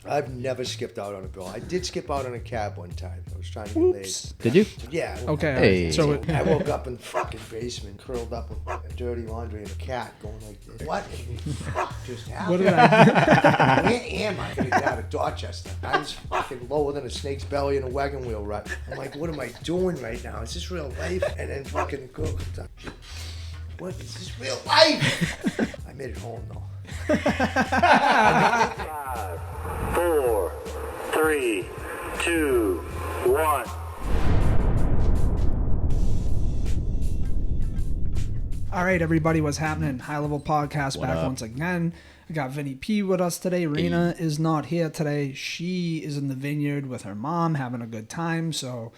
I've never skipped out on a bill. I did skip out on a cab one time. I was trying to get laid. Did you? Yeah. Okay. Hey. So I woke up in the fucking basement, curled up with fucking dirty laundry and a cat going like this. What in the fuck just happened? what did I? Where am I? I got out of Dorchester. I was fucking lower than a snake's belly in a wagon wheel rut. I'm like, what am I doing right now? Is this real life? And then fucking girl comes up. What is this real life? I made it home though. 5, 4, 3, 2, 1. All right, everybody, what's happening? High Level Podcast What back up? once again. I got Vinnie P with us today. Rena is not here today. She is in the vineyard with her mom having a good time. So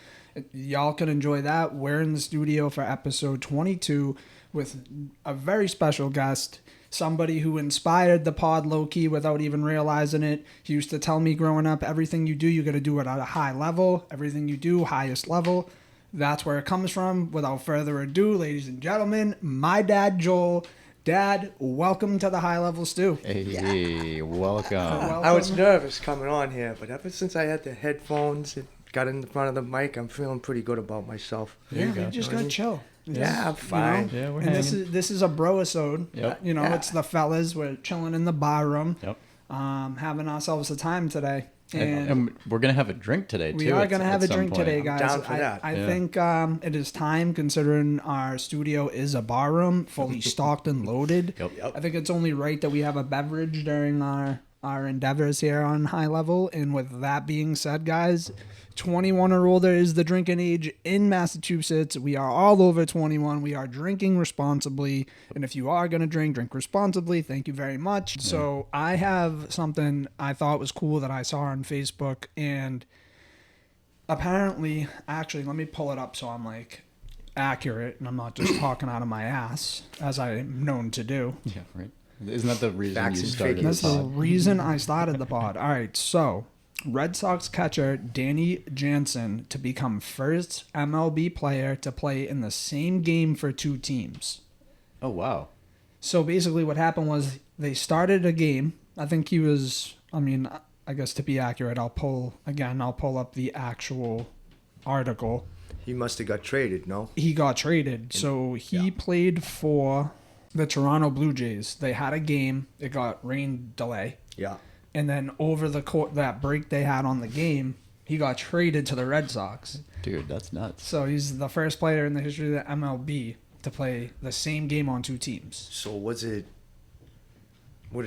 y'all can enjoy that. We're in the studio for episode 22 with a very special guest. Somebody who inspired the pod low-key without even realizing it. He used to tell me growing up, everything you do, you got to do it at a high level. Everything you do, highest level. That's where it comes from. Without further ado, ladies and gentlemen, my dad, Joel. Dad, welcome to the High Level Stew. Hey, welcome. I was nervous coming on here, but ever since I had the headphones and got in front of the mic, I'm feeling pretty good about myself. Yeah, we just got chill. Yeah, I'm fine. Yeah, we're And hanging. this is a bro-isode. Yep. You know, Yeah. it's the fellas. We're chilling in the bar room, Yep. having ourselves a time today. And we're going to have a drink today, too. We are going to have a at some drink point. today, guys. down for that. I Yeah. think it is time, considering our studio is a bar room, fully stocked and loaded. Yep. I think it's only right that we have a beverage during our endeavors here on High Level. And with that being said, guys, 21 or older is the drinking age in Massachusetts. We are all over 21. We are drinking responsibly. And if you are going to drink responsibly. Thank you very much. So I have something I thought was cool that I saw on Facebook. And apparently, actually, let me pull it up so I'm like accurate and I'm not just talking out of my ass, as I'm known to do. Yeah, right. Isn't that the reason Facts you and started figures. this That's the pod? reason I started the pod. All right, so Red Sox catcher Danny Jansen to become first MLB player to play in the same game for two teams. Oh, wow. So basically what happened was they started a game. I think he was, I guess to be accurate, I'll pull up the actual article. He must have got traded, no? He got traded. So he played for the Toronto Blue Jays. They had a game. It got rain delay. Yeah. And then over that break they had on the game, he got traded to the Red Sox. Dude, that's nuts. So he's the first player in the history of the MLB to play the same game on two teams. So what did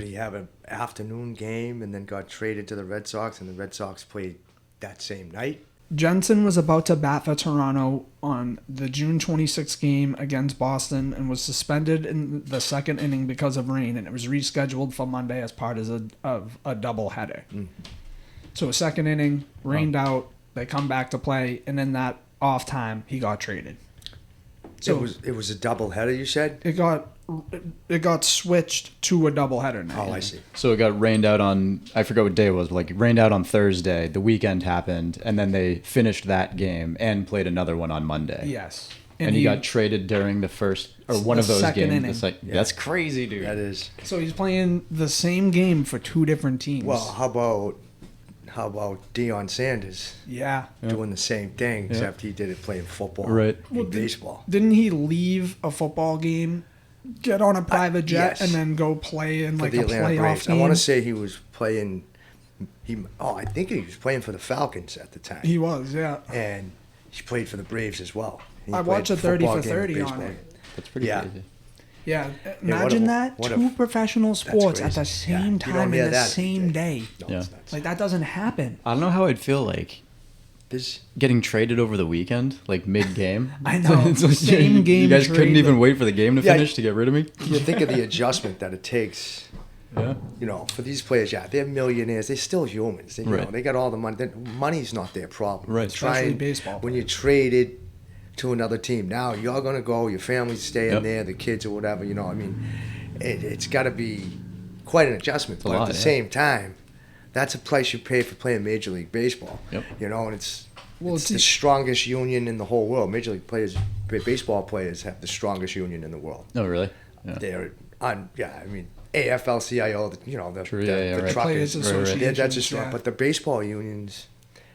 he have, an afternoon game and then got traded to the Red Sox and the Red Sox played that same night? Jensen was about to bat for Toronto on the June 26th game against Boston and was suspended in the second inning because of rain, and it was rescheduled for Monday as part of a doubleheader. So a second inning, rained out, they come back to play, and then that off time, he got traded. So it was a doubleheader, you said? it got switched to a doubleheader now. Oh, I see. So it got rained out on, I forgot what day it was, but like it rained out on Thursday. The weekend happened, and then they finished that game and played another one on Monday. Yes. And he got traded during the first, or one of those second games. inning. It's like, that's crazy, dude. That is. So he's playing the same game for two different teams. Well, how about Deion Sanders yeah. doing the same thing, except he did it playing football Right. and baseball. Didn't he leave a football game, get on a private jet, yes. and then go play in For like the a Atlanta playoff Braves. game? I want to say he was playing. I think he was playing for the Falcons at the time. He was, yeah. And he played for the Braves as well. He I played watched a 30 football for game and 30 on baseball it. game. That's pretty Yeah. crazy. Yeah, what imagine a- that. what a- Two professional sports at crazy. the same Yeah, you time don't in hear the that same every day. No, Yeah. it's nuts. Like, that doesn't happen. I don't know how I'd feel like This, getting traded over the weekend, like mid-game. I know. It's like, Same game You guys couldn't trade. even wait for the game to Yeah. finish to get rid of me? you think of the adjustment that it takes. Yeah. For these players, they're millionaires. They're still humans. Right. They got all the money. Money's not their problem. Right. Especially baseball When you're traded to another team, now you're going to go, your family's staying Yep. there, the kids or whatever, it's got to be quite an adjustment. But lot, at the yeah. same time, that's a price you pay for playing Major League Baseball. Yep. And it's Well, it's the strongest union in the whole world. Major League baseball players have the strongest union in the world. Oh, really? Yeah. They're AFL-CIO, the True, yeah, the right. Players truckers. Association. Yeah, that's just yeah. But the baseball unions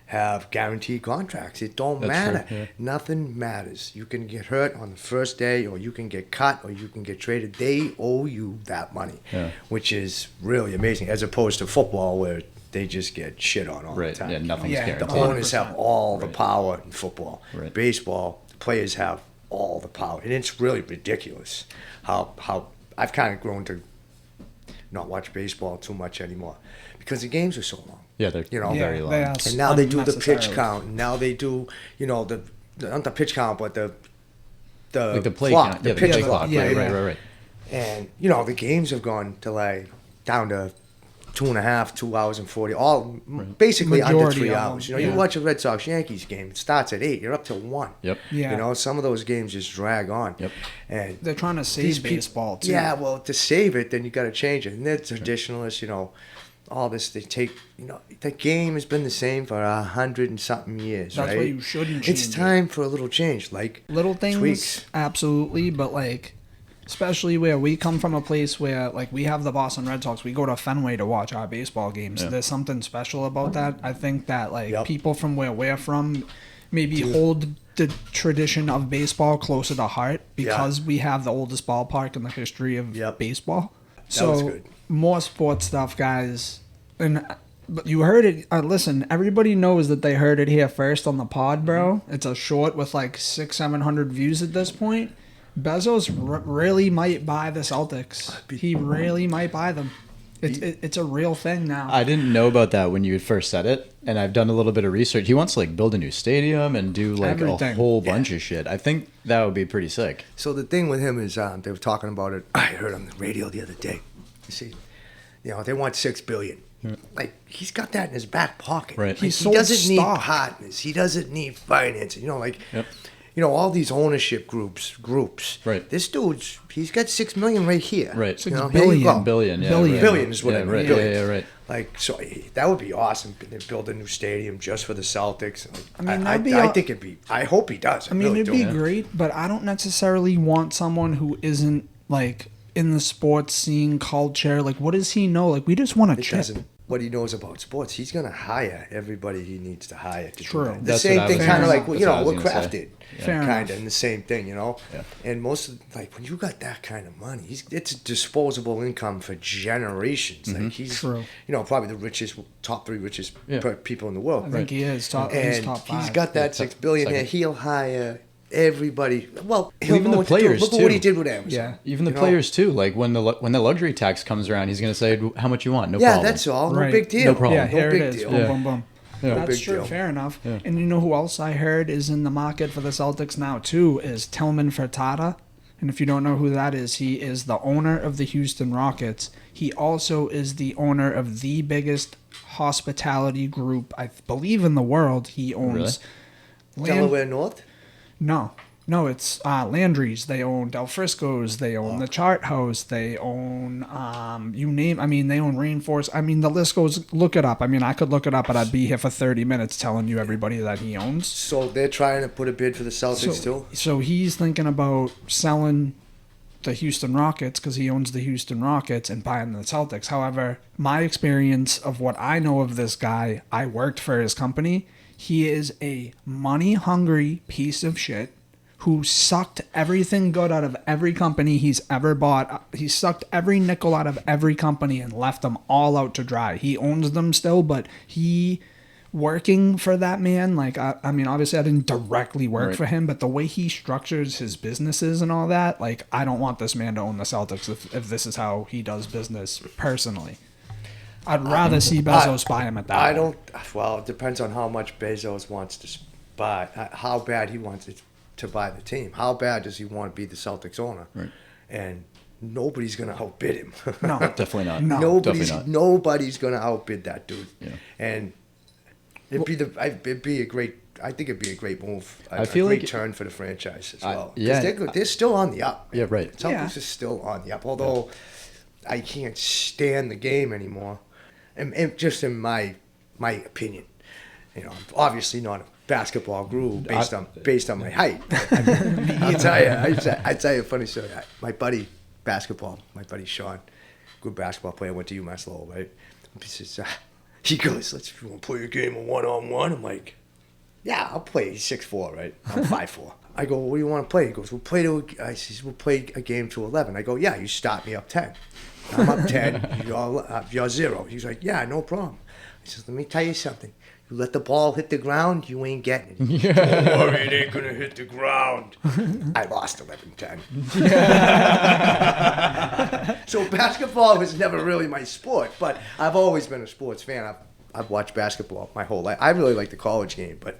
have guaranteed contracts. It don't That's matter. true, yeah. Nothing matters. You can get hurt on the first day, or you can get cut, or you can get traded. They owe you that money, Yeah. which is really amazing, as opposed to football where they just get shit on all Right. the time. Yeah, nothing's Yeah, The guaranteed. owners have 100%. all the Right. power in football. Right. Baseball, the players have all the power, and it's really ridiculous how I've kind of grown to not watch baseball too much anymore because the games are so long. Yeah, they're very they long. are And now they do the pitch unnecessarily. count. And now they do, the not the pitch count, but the Like the play clock, count. the Yeah, the pitch play clock. clock. yeah, Right, yeah. right. And the games have gone to like down to 2.5, 2 hours and 40, all basically under Majority 3 of hours. them, You yeah. watch a Red Sox Yankees game, it starts at 8, you're up till 1. Yep. Yeah. Some of those games just drag on. Yep. And They're trying to these save peop- baseball too. Yeah, well, to save it, then you got to change it. And they're traditionalists, all this. They take, the game has been the same for 100 and something years, That's right? why you shouldn't It's change it. time for a little change, like Little things, tweaks. absolutely, but like, especially where we come from, a place where like we have the Boston Red Sox, we go to Fenway to watch our baseball games. Yeah. There's something special about that. I think that like Yep. people from where we're from maybe hold the tradition of baseball closer to heart because we have the oldest ballpark in the history of Yep. baseball. That So was good. more sports stuff, guys. And but you heard it. Listen, everybody knows that they heard it here first on the pod, bro. It's a short with like 600-700 views at this point. Bezos really might buy the Celtics. He really might buy them. It's a real thing now. I didn't know about that when you had first said it, and I've done a little bit of research. He wants to like build a new stadium and do like Everything. a whole bunch of shit. I think that would be pretty sick. So the thing with him is, they were talking about it. I heard on the radio the other day. You see, they want $6 billion. Like he's got that in his back pocket. Right. Like, He he sold doesn't need stock. partners. He doesn't need financing. Yep. All these ownership groups. Right. This he's got $6 million right here. Right. Six Here you billion. go. Billion, yeah. Billion. Right. Billion is what yeah, I mean. right. Billion. Yeah, right. Like so, that would be awesome. They build a new stadium just for the Celtics. I mean, I that'd be think it'd be. I hope he does. I mean, really it'd do. be great, but I don't necessarily want someone who isn't like in the sports scene culture. Like, what does he know? Like, we just want a It chip. doesn't. What he knows about sports, he's gonna hire everybody he needs to hire to True. do that. The That's same what I thing, was kind of gonna- like that's what I was we're gonna say. crafted, Fair kind enough. of, and the same thing, Yeah. And most of when you got that kind of money, it's disposable income for generations. Like he's, True. probably the top 3 richest Yeah. people in the world. I think he is top. He's And top 5. he's got that Yeah, $6 billion second. here. He'll hire everybody. Well, he'll even know the what to do. players, Look at what too. he did with Amazon. Yeah. Even the You know? players too. Like when the luxury tax comes around, he's gonna say how much you want. No Yeah, problem. that's all. Right. No big deal. No problem. Yeah, here big it is. deal. Boom, Yeah. boom, boom. Yeah. That's big true. deal. Fair enough. Yeah. And you know who else I heard is in the market for the Celtics now too is Tillman Fertitta. And if you don't know who that is, he is the owner of the Houston Rockets. He also is the owner of the biggest hospitality group, I believe, in the world. He owns Delaware North. No, it's Landry's. They own Del Frisco's. They own the Chart House. They own they own Rainforest. I mean, the list goes. Look it up. I mean, I could look it up, but I'd be here for 30 minutes telling you everybody that he owns. So they're trying to put a bid for the Celtics too. So he's thinking about selling the Houston Rockets because he owns the Houston Rockets and buying the Celtics. However, my experience of what I know of this guy, I worked for his company. He is a money-hungry piece of shit who sucked everything good out of every company he's ever bought. He sucked every nickel out of every company and left them all out to dry. He owns them still, but working for that man, like, I mean, obviously I didn't directly work Right. for him, but the way he structures his businesses and all that, like, I don't want this man to own the Celtics if this is how he does business personally. I'd rather see Bezos buy him at that I point. don't. Well, it depends on how much Bezos wants to buy. How bad he wants it to buy the team. How bad does he want to be the Celtics owner? Right. And nobody's gonna outbid him. No. Definitely not. No. Definitely not. Nobody's gonna outbid that dude. Yeah. And it'd be a great. I think it'd be a great move. I feel a great like- turn for the franchise as I- well. 'Cause yeah. they're still on the up. Yeah, right. Celtics Yeah. is still on the up. Although I can't stand the game anymore, and just in my opinion, I'm obviously not a basketball guru based on my height. I'll tell you a funny story. My buddy Sean, good basketball player. Went to UMass Lowell, right? He says, he goes, "You want to play a game of 1-on-1?" I'm like, "Yeah, I'll play." He's 6'4", right? I'm 5'4". I go, "What do you want to play?" He goes, I says, "We'll play a game to 11." I go, "Yeah, you start me up 10. I'm up 10. You're 0. He's like, "Yeah, no problem." He says, "Let me tell you something. You let the ball hit the ground, you ain't getting it." Yeah. "Don't worry, it ain't going to hit the ground." I lost 11-10. Yeah. So basketball was never really my sport, but I've always been a sports fan. I've watched basketball my whole life. I really like the college game, but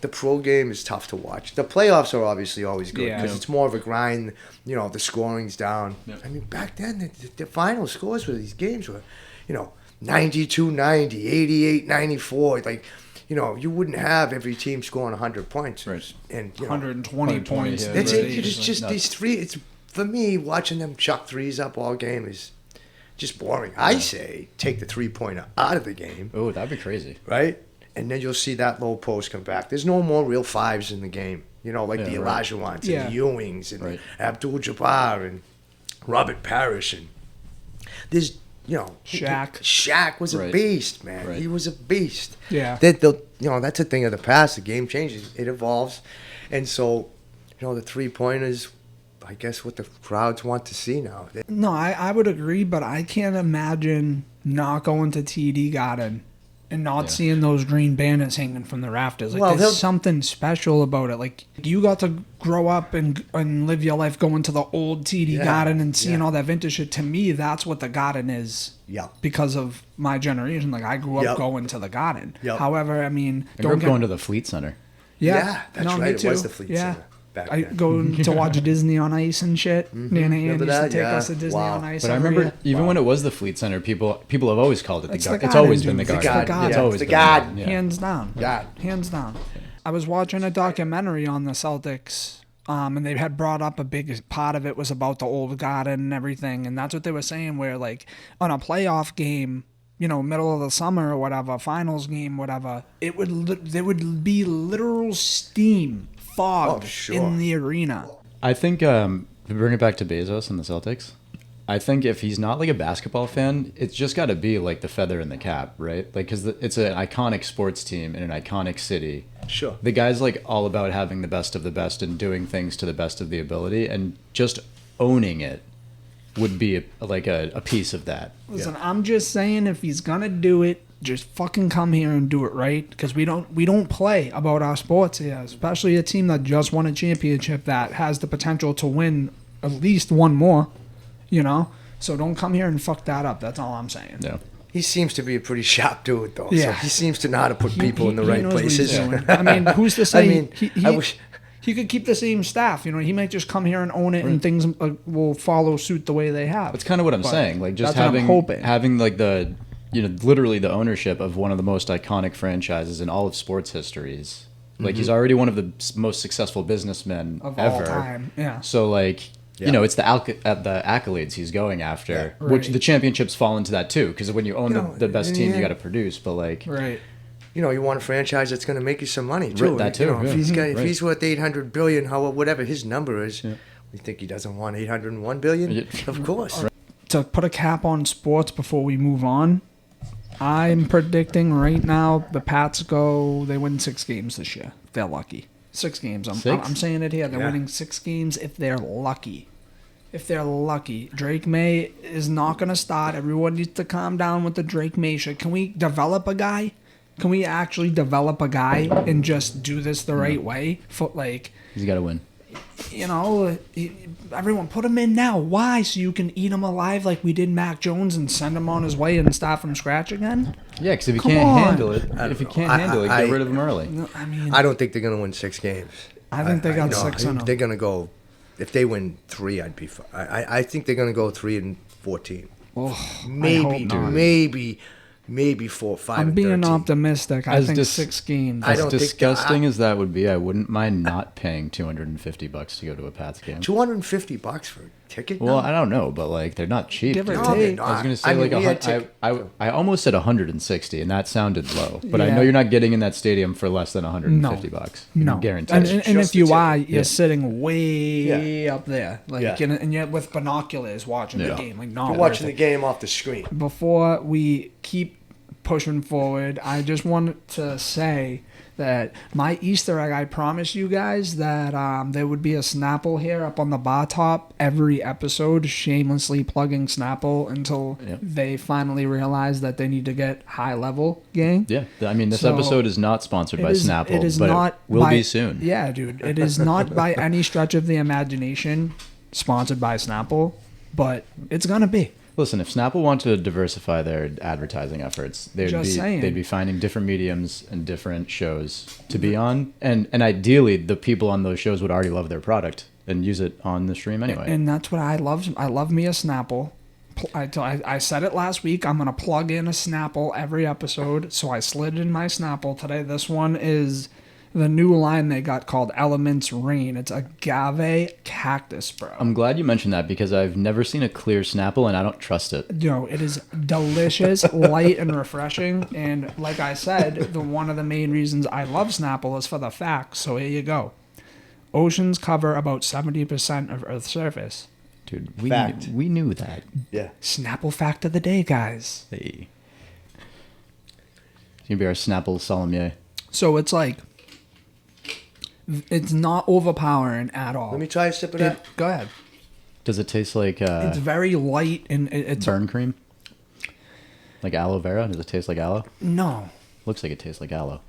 the pro game is tough to watch. The playoffs are obviously always good because it's more of a grind. The scoring's down. Yeah. I mean, back then, the final scores for these games were, 92-90, 88-94. Like, you wouldn't have every team scoring 100 points. Right. And 120 points. Yeah. It's just these three. It's for me, watching them chuck threes up all game is just boring. I say take the 3-pointer out of the game. Oh, that'd be crazy. Right? And then you'll see that low post come back. There's no more real fives in the game. The Elijah Wants and the Ewings and Abdul-Jabbar and Robert Parrish. And there's, Shaq. Shaq was a beast, man. Right. He was a beast. Yeah. That's a thing of the past. The game changes. It evolves. And so, the 3-pointers, I guess what the crowds want to see now. No, I would agree, but I can't imagine not going to TD Garden and not seeing those green banners hanging from the rafters. Like, there's something special about it. Like, you got to grow up and live your life going to the old TD Garden and seeing all that vintage shit. To me, that's what the Garden is. Yeah. Because of my generation. Like, I grew up going to the Garden. Yep. However, I mean... I grew up going to the Fleet Center. Yeah, that's right. It was the Fleet Center. I go to watch Disney on Ice and shit. Nana Ann used to take us to Disney on Ice. But I remember, even when it was the Fleet Center, people have always called it the Garden. It's always been the Garden. It's always the Garden. Hands down. Hands down. I was watching a documentary on the Celtics, and they had brought up a big part of it was about the old Garden and everything, and that's what they were saying, where, like, on a playoff game, middle of the summer or whatever, finals game, whatever, there would be literal steam, fog in the arena. I think, to bring it back to Bezos and the Celtics, I think if he's not like a basketball fan, it's just got to be like the feather in the cap, right? Like, because it's an iconic sports team in an iconic city. Sure. The guy's like all about having the best of the best and doing things to the best of the ability, and just owning it would be a piece of that. Listen, I'm just saying, if he's gonna do it, just fucking come here and do it right, because we don't play about our sports here, especially a team that just won a championship that has the potential to win at least one more, so don't come here and fuck that up. That's all I'm saying. Yeah. He seems to be a pretty sharp dude, though. Yeah. So he seems to know how to put people in the right places. I mean, who's to say? I wish he could keep the same staff. He might just come here and own it, and things will follow suit the way they have. That's kind of what I'm saying. Like, just having like the literally the ownership of one of the most iconic franchises in all of sports histories. Like, he's already one of the most successful businessmen of ever. All time. Yeah. So, like, it's the accolades he's going after, which the championships fall into that too. Because when you own the best team, you got to produce. But, like, right. You want a franchise that's going to make you some money too. That too. If he's worth $800 billion, whatever his number is, you think he doesn't want $801 billion? Of course. Right. To put a cap on sports before we move on, I'm predicting right now the Pats they win 6 games this year. They're lucky. 6 games. I'm saying it here. They're winning 6 games if they're lucky. If they're lucky. Drake May is not going to start. Everyone needs to calm down with the Drake May shit. Can we develop a guy? Can we actually develop a guy and just do this the right way? He's got to win. Everyone put him in now. Why? So you can eat him alive like we did Mac Jones and send him on his way and start from scratch again? Yeah, because if you can't handle it, get rid of him early. No, I don't think they're going to win 6 games. I think they got 6 in them. They're going to go, if they win 3, I'd be fine. I think they're going to go 3-14. Oh, Maybe 4, 5. I'm being 13. optimistic. I think 6 games. As disgusting as that would be, I wouldn't mind not paying $250 to go to a Pats game. $250 for ticket? Well, now? I don't know, but like they're not cheap. Give or dude. No, they're take. not. I was gonna say I mean, like we had ticket- I almost said 160, and that sounded low. But I Yeah. know you're not getting in that stadium for less than 150 bucks. I can No, guarantee and, it. and Just if the you ticket. are, you're Yeah. sitting way up there, like, Yeah. and yet with binoculars watching the Yeah. game, like not You're worth watching it. the game off the screen. Before we keep pushing forward, I just wanted to say that my Easter egg, I promised you guys that there would be a Snapple here up on the bar top every episode, shamelessly plugging Snapple until Yep. they finally realize that they need to get high level gang. Yeah, I mean, this So, episode is not sponsored by Snapple, it is but not it will by- be soon. Yeah, dude. It is not by any stretch of the imagination sponsored by Snapple, but it's gonna be. Listen, if Snapple wanted to diversify their advertising efforts, Just saying. they'd be finding different mediums and different shows to be on, and ideally, the people on those shows would already love their product and use it on the stream anyway. And that's what I love. I love me a Snapple. I said it last week. I'm gonna plug in a Snapple every episode, so I slid in my Snapple today. This one is the new line they got called Elements Rain. It's agave cactus, bro. I'm glad you mentioned that because I've never seen a clear Snapple, and I don't trust it. Yo, it is delicious, light, and refreshing. And like I said, one of the main reasons I love Snapple is for the facts. So here you go. Oceans cover about 70% of Earth's surface. Dude, Fact. we knew that. Yeah. Snapple fact of the day, guys. Hey. It's gonna be our Snapple sommelier. So it's like, it's not overpowering at all. Let me try a sip of that. Go ahead. Does it taste like It's very light and it's burn cream? Like aloe vera? Does it taste like aloe? no. Looks like it tastes like aloe.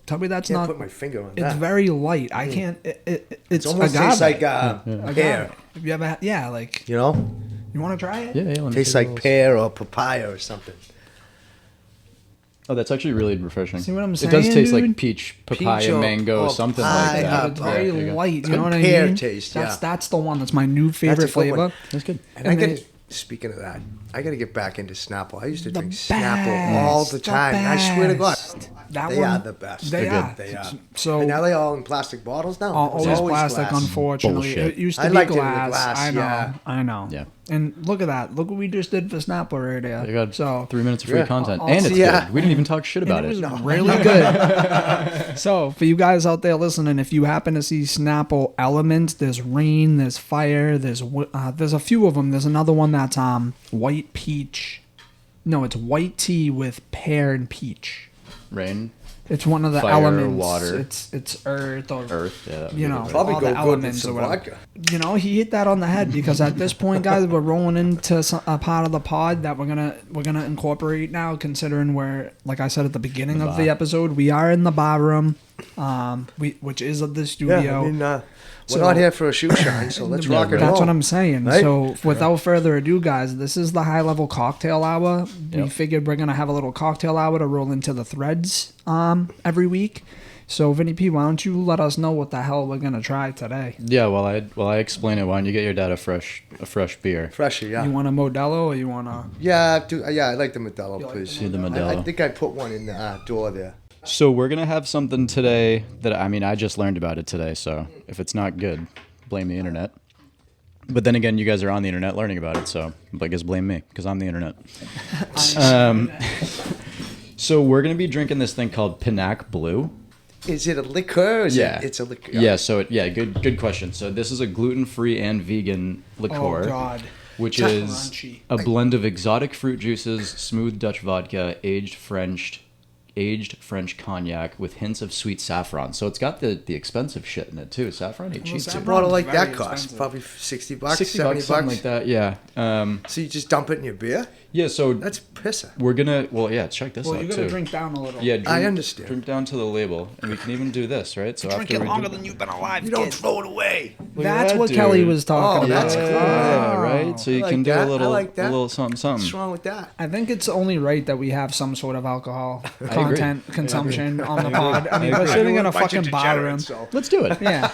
Tell me that's Can't not. put my finger on It's that. very light. I can't. It's It almost agave. tastes like Agave. pear. Have you ever? Yeah, like You know? you want to try it? Yeah, let me Tastes take a like little- pear or papaya or something. Oh, that's actually really refreshing. See what I'm It does saying, taste like dude? peach, papaya, Peach or- mango, or something pie, like that. It's Oh, very there you go. light. You Good know what I pear mean? taste, That's yeah. the one. That's my new favorite That's a good flavor. one. That's good. And And I they- got speaking of that, I got to get back into Snapple. I used to The drink Snapple all the best, time. I swear to God, best. That they one, are the best. They They're are. good. They are. So And now they all in plastic bottles now. It was always always plastic, glass. unfortunately. Bullshit. It used to I be liked it in the glass. glass, I know. yeah. I know. Yeah. And look at that. Look what we just did for Snapple right there. You got so 3 minutes of free Yeah. content, I'll and it's see ya. good. We didn't even talk shit about and it. it was really good. So for you guys out there listening, if you happen to see Snapple Elements, there's rain, there's fire, there's a few of them. There's another one that's white peach. No, it's white tea with pear and peach. Rain, It's one of the Fire, elements. water. It's earth or earth. Yeah, that would you be know, good. Probably all go the good with elements some or whatever. vodka. You know, he hit that on the head because at this point, guys, we're rolling into a part of the pod that we're gonna incorporate now. Considering we're, like I said at the beginning of the bar. episode, we are in the bar room, which is the studio. Yeah, I mean, we're So- not here for a shoe shine, so let's rock and roll. That's what I'm saying. Right? So, without further ado, guys, this is the high level cocktail hour. We Yep. figured we're gonna have a little cocktail hour to roll into the threads every week. So, Vinnie P, why don't you let us know what the hell we're gonna try today? Yeah, while I explain it, why don't you get your dad a fresh beer? Fresher, yeah. You want a Modelo or you want a? Yeah, I like the Modelo, like please. Do the I Modelo. think I put one in the door there. So we're gonna have something today that I just learned about it today. So if it's not good, blame the internet. But then again, you guys are on the internet learning about it, so I guess blame me because I'm the internet. So we're gonna be drinking this thing called Pinac Blue. Is it a liqueur? Or is Yeah, it's a liqueur. Yeah. So good question. So this is a gluten-free and vegan liqueur. Oh God. Which is Crunchy. a blend of exotic fruit juices, smooth Dutch vodka, aged French cognac with hints of sweet saffron. So it's got the expensive shit in it too. Saffron ain't cheap. A saffron- Too. bottle like Very that costs expensive. probably $60, 60 $70 bucks, something like that. Yeah. So you just dump it in your beer? Yeah. So That's pisser. we're gonna. Well, yeah. Check this Well, out you gotta too. drink down a little. Yeah. Drink, I understand. Drink down to the label, and we can even do this, right? So Drink after it we longer do, than you've been alive. You don't kid. throw it away. Look at That's that, what Kelly dude. was talking Oh, about. that's cool. Yeah, right. So you I like can do that. a I little, like that. a little something, What's something. wrong with that? I think it's only right that we have some sort of alcohol agree. content consumption on the pod. I mean, I we're agree. sitting in We're a bunch of fucking bar room. degenerates, so- Let's do it. Yeah.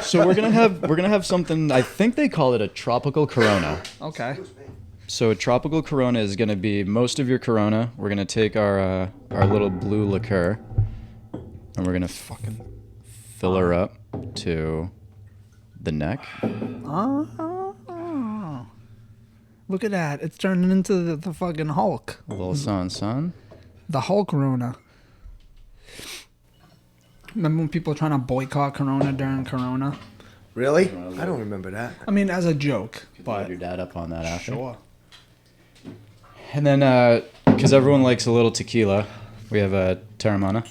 So we're gonna have something. I think they call it a tropical Corona. Okay. So a tropical Corona is going to be most of your Corona. We're going to take our little blue liqueur, and we're going to fucking fill her up to the neck. Look at that. It's turning into the fucking Hulk. A little son. The Hulk Rona. Remember when people were trying to boycott Corona during Corona? Really? I don't remember that. I mean, as a joke, But but your dad up on that after. sure. And then, because everyone likes a little tequila, we have a Terramana.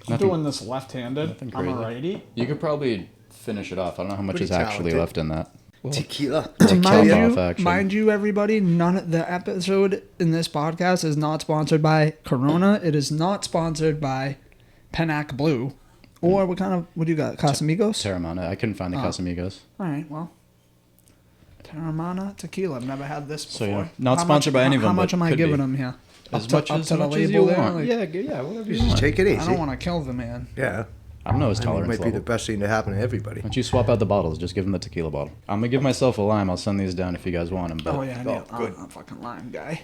I'm doing this left-handed. nothing I'm a crazy. righty. You could probably finish it off. I don't know how much Pretty is actually talented. left in that. Tequila. Mind top you, off action. mind you, everybody, none of the episode in this podcast is not sponsored by Corona. It is not sponsored by Penac Blue. Or what do you got? Casamigos? Terramana. I couldn't find the Casamigos. All right, well. Terramana tequila. I've never had this before. So, yeah, not sponsored by any of them, How much but am I could be. giving them here? As Up to- much up as, to the much as label you there, want. like- Yeah, whatever you Just want. take it easy. I don't want to kill the man. Yeah. I don't know his I mean, it tolerance might be level. the best thing to happen to everybody. Why don't you swap out the bottles? Just give him the tequila bottle. I'm going to give myself a lime. I'll send these down if you guys want them. But Oh, yeah, good. I'm a fucking lime guy.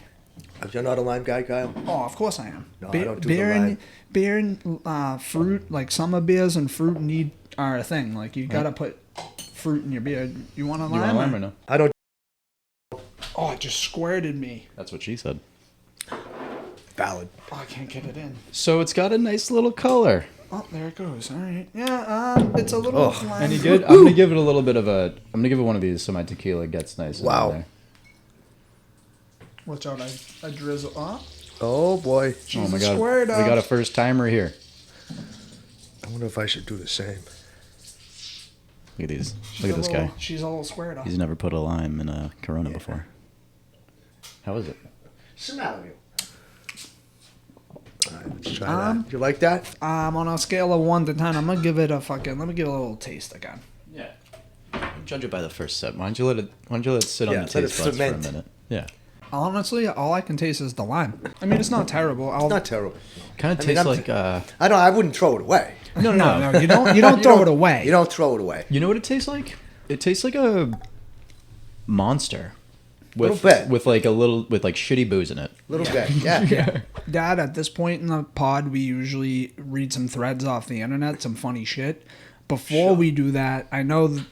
You're not a lime guy, Kyle? Oh, of course I am. No, I don't do the beer and fruit, like summer beers and fruit are a thing. Like you gotta put fruit in your beer. You want a You lime? want a lime or no? I don't. Oh, it just squirted me. That's what she said. Valid. Oh, I can't get it in. So it's got a nice little color. Oh, there it goes. All right. Yeah, it's a little Oh. lime. Any good? I'm going to give it a little bit of a... I'm going to give it one of these so my tequila gets nice. in Wow. there. Watch out, I drizzle. Oh boy. She's Oh my a god. square We got a first timer here. I wonder if I should do the same. Look at these. Look at this guy. She's a little squared up. He's never put a lime in a Corona before. How is it? Smell you. All right, let's try that. You like that? On a scale of 1 to 10, I'm gonna give it a fucking. Let me get a little taste again. Yeah. Judge it by the first sip. Why don't you let it sit on Yeah, the let it taste buds for a ferment. minute? Yeah. Honestly, all I can taste is the lime. I mean, it's not terrible. It's not terrible. Kind of I mean, tastes I'm- like I wouldn't throw it away. No, you don't throw it away. You don't throw it away. You know what it tastes like? It tastes like a monster. Little bit. With like shitty booze in it. A little bit. Yeah. Dad, at this point in the pod, we usually read some threads off the internet, some funny shit. Before we do that, I know that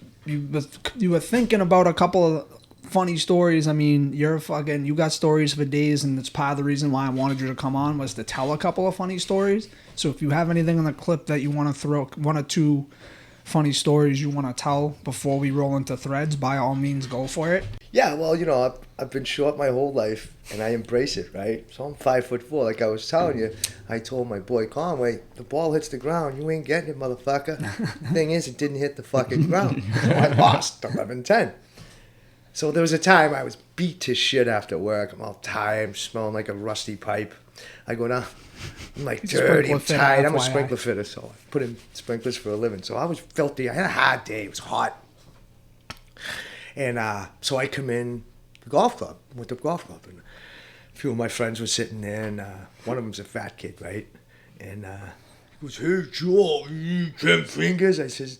you were thinking about a couple of funny stories. I mean, you got stories for days, and that's part of the reason why I wanted you to come on was to tell a couple of funny stories. So if you have anything in the clip that you want to throw, one or two funny stories you want to tell before we roll into threads, by all means, go for it. Yeah, well, I've been short my whole life, and I embrace it, right? So I'm 5'4", like I was telling you. I told my boy Conway, the ball hits the ground, you ain't getting it, motherfucker. Thing is, it didn't hit the fucking ground. So I lost 11-10. So there was a time I was beat to shit after work. I'm all tired, I'm smelling like a rusty pipe. I go down, I'm like dirty, I'm Sprinkler fitter, tired. I'm a FYI. sprinkler fitter, so I put in sprinklers for a living. So I was filthy. I had a hard day. It was hot. And so I come in the golf club, went to the golf club, and a few of my friends were sitting there, and one of them's a fat kid, right? And he goes, "Hey, Joe, you need 10 fingers?" I says,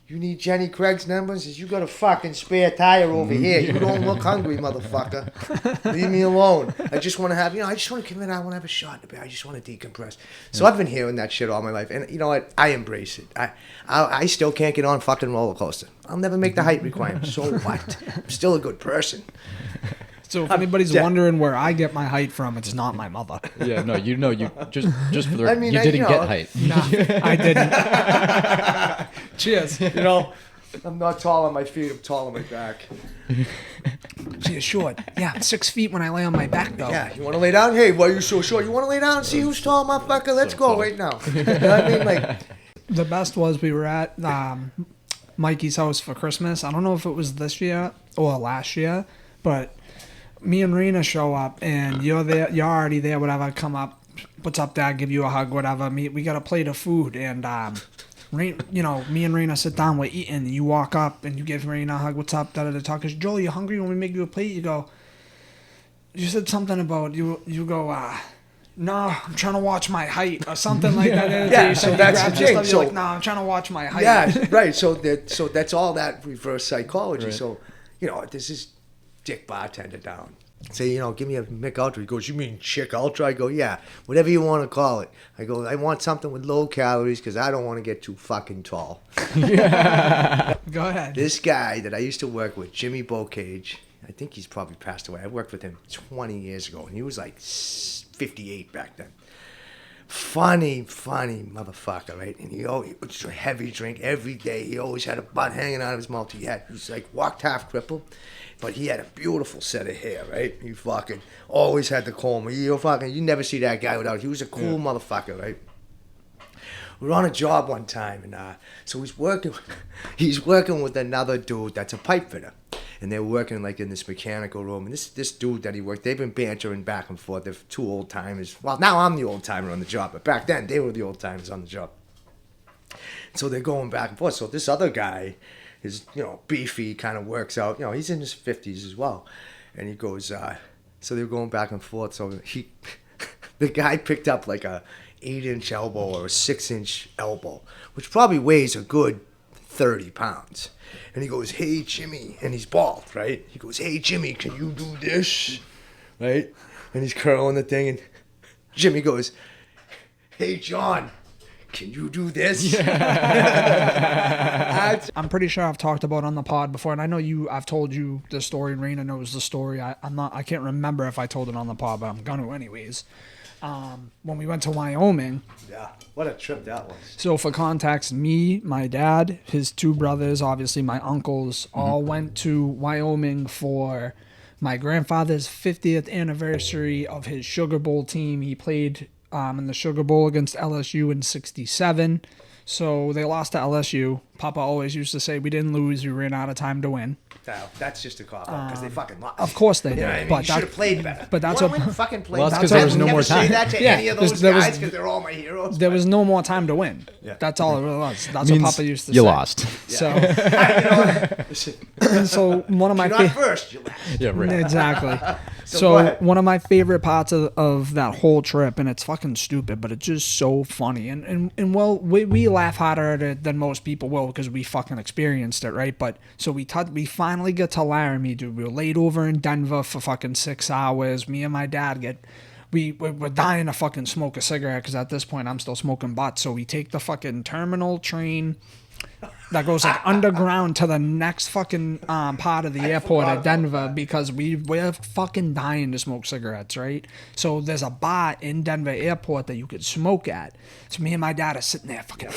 "You need Jenny Craig's number?" He says, "You got a fucking spare tire over here. You don't look hungry, motherfucker. Leave me alone. I just want to have, I just want to come in. I want to have a shot in the beer. I just want to decompress." So I've been hearing that shit all my life. And you know what? I embrace it. I still can't get on a fucking roller coaster. I'll never make the height requirement. So what? I'm still a good person. So if anybody's wondering where I get my height from, it's not my mother. Yeah, no, you just for the I mean, you didn't you get know, height. Nah, I didn't. Cheers. I'm not tall on my feet. I'm tall on my back. So you're short. Yeah, 6 feet when I lay on my back, though. Yeah, you want to lay down? Hey, why are you so short? You want to lay down and see who's tall, motherfucker? Let's go right now. You know what I mean? Like, The best was we were at Mikey's house for Christmas. I don't know if it was this year or last year, but me and Rena show up, and you're there. You're already there. Whatever. Come up. What's up, Dad? Give you a hug. Whatever. We got a plate of food, and me and Rena sit down. We're eating. And you walk up and you give Rena a hug. What's up? Da da da. Talk. Cause Joel, you hungry? When we make you a plate, you go. You said something about you. You go. No, I'm trying to watch my height or something like that. Yeah, You so said that's you the grabbed your thing. stuff, So- you're like, no, I'm trying to watch my height. yeah, right. So that's all that reverse psychology. Right. So, this is Dick Bartender down. Say, give me a Mick Ultra. He goes, "You mean Chick Ultra?" I go, "Yeah, whatever you want to call it." I go, "I want something with low calories because I don't want to get too fucking tall." Go ahead. This guy that I used to work with, Jimmy Bocage, I think he's probably passed away. I worked with him 20 years ago, and he was like 58 back then. Funny motherfucker, right? And he always was a heavy drink every day. He always had a butt hanging out of his mouth. He was like walked half crippled, but he had a beautiful set of hair, right? He fucking always had the comb. You never see that guy without. He was a cool motherfucker, right? We were on a job one time, and so he's working with another dude that's a pipe fitter. And they're working like in this mechanical room. And this dude that he worked, they've been bantering back and forth. They're two old timers. Well, now I'm the old timer on the job, but back then they were the old timers on the job. So they're going back and forth. So this other guy is, beefy, kind of works out. He's in his 50s as well. And he goes, so they're going back and forth. So the guy picked up like a 8-inch elbow or a 6-inch elbow, which probably weighs a good 30 pounds. And he goes, hey, Jimmy. And he's bald, right? He goes, hey, Jimmy, can you do this? Right? And he's curling the thing. And Jimmy goes, hey, John, can you do this? I'm pretty sure I've talked about it on the pod before, and I know I've told you the story. Raina knows the story. I can't remember if I told it on the pod, but I'm going to anyways. When we went to Wyoming. Yeah, what a trip that was. So for context, me, my dad, his two brothers, obviously my uncles, all went to Wyoming for my grandfather's 50th anniversary of his Sugar Bowl team. He played in the Sugar Bowl against LSU in '67. So they lost to LSU. Papa always used to say, we didn't lose, we ran out of time to win. That's just a cop out because they fucking lost. Of course they did. You know what I mean? But you should have played better. But that's what what fucking played. Well, that's better. because there was no more time. Say that to any of those there was- guys because they're all my heroes. there was no more time to win. Yeah. That's all it really was. That's Means what Papa used to say. you lost. So, You know what? so one of my You're not first. You're last. Yeah, right. Exactly. So go So ahead. one of my favorite parts of that whole trip, and it's fucking stupid, but it's just so funny. And well, we laugh harder at it than most people will because we fucking experienced it, right? But so we finally get to Laramie, dude. We were laid over in Denver for fucking 6 hours. Me and my dad we're dying to fucking smoke a cigarette because at this point I'm still smoking butts. So we take the fucking terminal train that goes like underground to the next fucking part of the airport at Denver because we're fucking dying to smoke cigarettes, right? So there's a bar in Denver airport that you could smoke at. So me and my dad are sitting there fucking.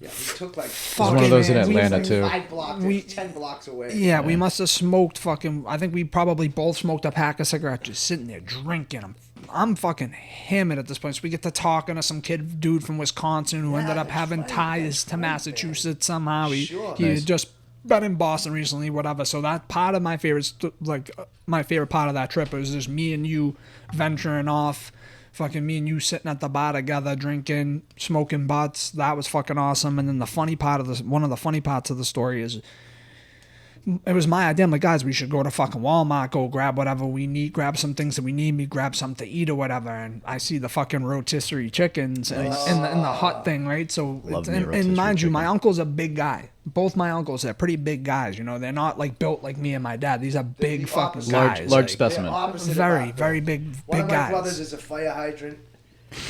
Yeah, we took like Fucking one of those in man, we- Atlanta, too. 5 blocks, 10 blocks away. Yeah, we must have smoked fucking. I think we probably both smoked a pack of cigarettes just sitting there drinking. I'm fucking hammered at this point. So we get to talking to some dude from Wisconsin who ended up that's having right, ties that's to right, Massachusetts somehow. He Nice. had just been in Boston recently, whatever. So that part of my favorite, my favorite part of that trip was just me and you venturing off. Fucking me and you sitting at the bar together, drinking, smoking butts. That was fucking awesome. And then one of the funny parts of the story is, it was my idea. I'm like, guys, we should go to fucking Walmart, go grab whatever we need, grab some things that we need, me grab something to eat or whatever. And I see the fucking rotisserie chickens in the hut thing, right? So, Love me a and rotisserie mind you, chicken. my uncle's a big guy. Both my uncles, they're pretty big guys. You know, they're not like built like me and my dad. These are big fucking guys. Large like, specimen. very, very big One of my guys. brothers is a fire hydrant.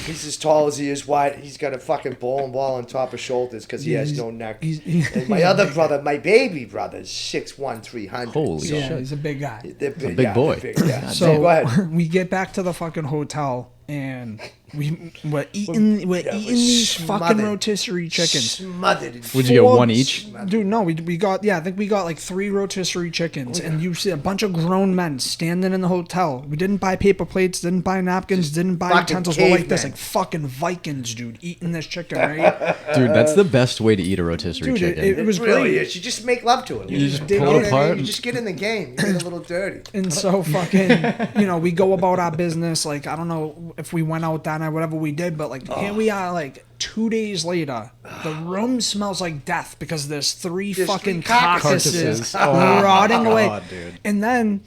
He's as tall as he is wide. He's got a fucking bowling ball on top of shoulders because he has no neck. And my other brother, my baby brother, is 6'1", 300. Holy Yeah, shit. he's a big guy. They're big, big boy. they're big, yeah. So go ahead. we get back to the fucking hotel and we're eating these fucking smothered. rotisserie chickens. Smothered in Would you get one each? Dude, no, we got, I think we got like 3 rotisserie chickens, and you see a bunch of grown men standing in the hotel. We didn't buy paper plates, didn't buy napkins, didn't buy fucking utensils. We're like this, cavemen. like fucking Vikings, dude, eating this chicken, right? Dude, that's the best way to eat a rotisserie Dude, chicken. it was really great. is. You just make love to it. You just dig pull it in, apart. You just get in the game. You get a little dirty. And so fucking, we go about our business. Like, I don't know if we went out that night, whatever we did, but like, here we are, like 2 days later. The room smells like death because there's 3 There's fucking 3 carcasses. carcasses Oh, rotting away. God, dude. And then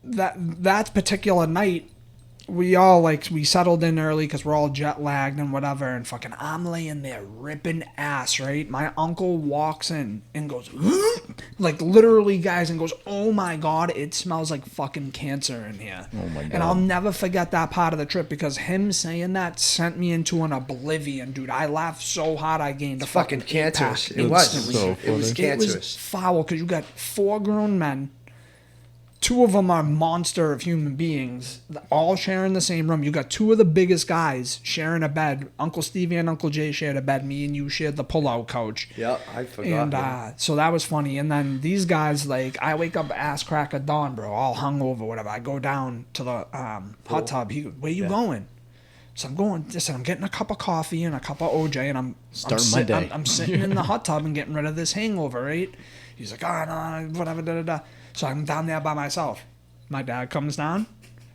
that particular night, we settled in early because we're all jet lagged and whatever, and fucking I'm laying there ripping ass, right? My uncle walks in and goes, like literally, guys, and goes, oh my God, it smells like fucking cancer in here. Oh my God. And I'll never forget that part of the trip because him saying that sent me into an oblivion, dude. I laughed so hard I gained a Fucking 8-pack cancerous. It was. instantly. It was It was cancerous. foul because you got 4 grown men two of them are monster of human beings, all sharing the same room. You got two of the biggest guys sharing a bed. Uncle Stevie and Uncle Jay shared a bed. Me and you shared the pull-out couch. Yeah, I forgot. And so that was funny. And then these guys, like, I wake up ass crack of dawn, bro, all hungover, whatever. I go down to the hot tub. He goes, where you going? So I'm going, listen, I'm getting a cup of coffee and a cup of OJ, and I'm my day. I'm sitting in the hot tub and getting rid of this hangover, right? He's like, oh, no, whatever, da-da-da. So I'm down there by myself. My dad comes down.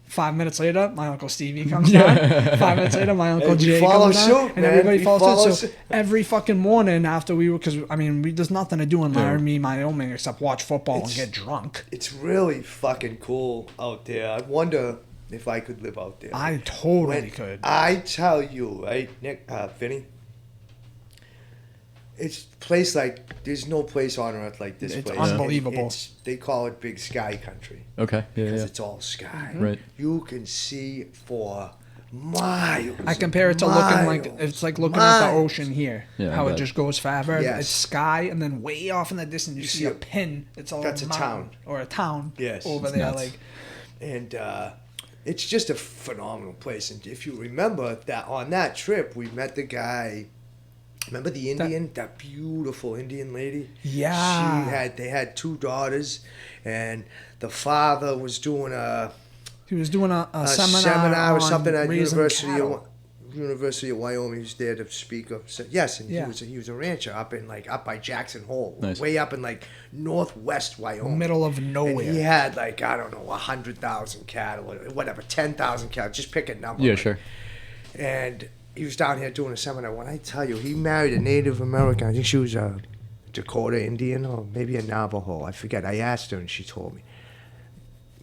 5 minutes later, my Uncle Stevie comes down. 5 minutes later, my Uncle Jay comes down. And everybody follows suit. So every fucking morning after we were, because, I mean, there's nothing to do in Laramie, Wyoming, except watch football and get drunk. It's really fucking cool out there. I wonder if I could live out there. I totally could. I tell you, right, Nick, Vinny, it's a place like, there's no place on earth like this It's place. unbelievable. They call it Big Sky Country. Okay. Yeah. Because Yeah. it's all sky. Right. You can see for miles. I compare it to looking like, it's like looking at the ocean here. Yeah, how I it bet. just goes forever. Yes. It's sky, and then way off in the distance, you see a pin. It's a That's a mountain, town. or a town. Yes. Over It's there. nuts. Like, And it's just a phenomenal place. And if you remember that on that trip, we met the guy. Remember the Indian, that beautiful Indian lady? Yeah. They had two daughters, and the father was doing he was doing a seminar or on something at raising University cattle. of Wyoming. He was there to speak of. Yes, and Yeah. he was a rancher up by Jackson Hole, Nice. way up in like northwest Wyoming. Middle of And nowhere. he had like, I don't know, 100,000 cattle, or whatever, 10,000 cattle. Just pick a number. Yeah. Sure. And he was down here doing a seminar. When I tell you, he married a Native American. I think she was a Dakota Indian or maybe a Navajo. I forget. I asked her and she told me.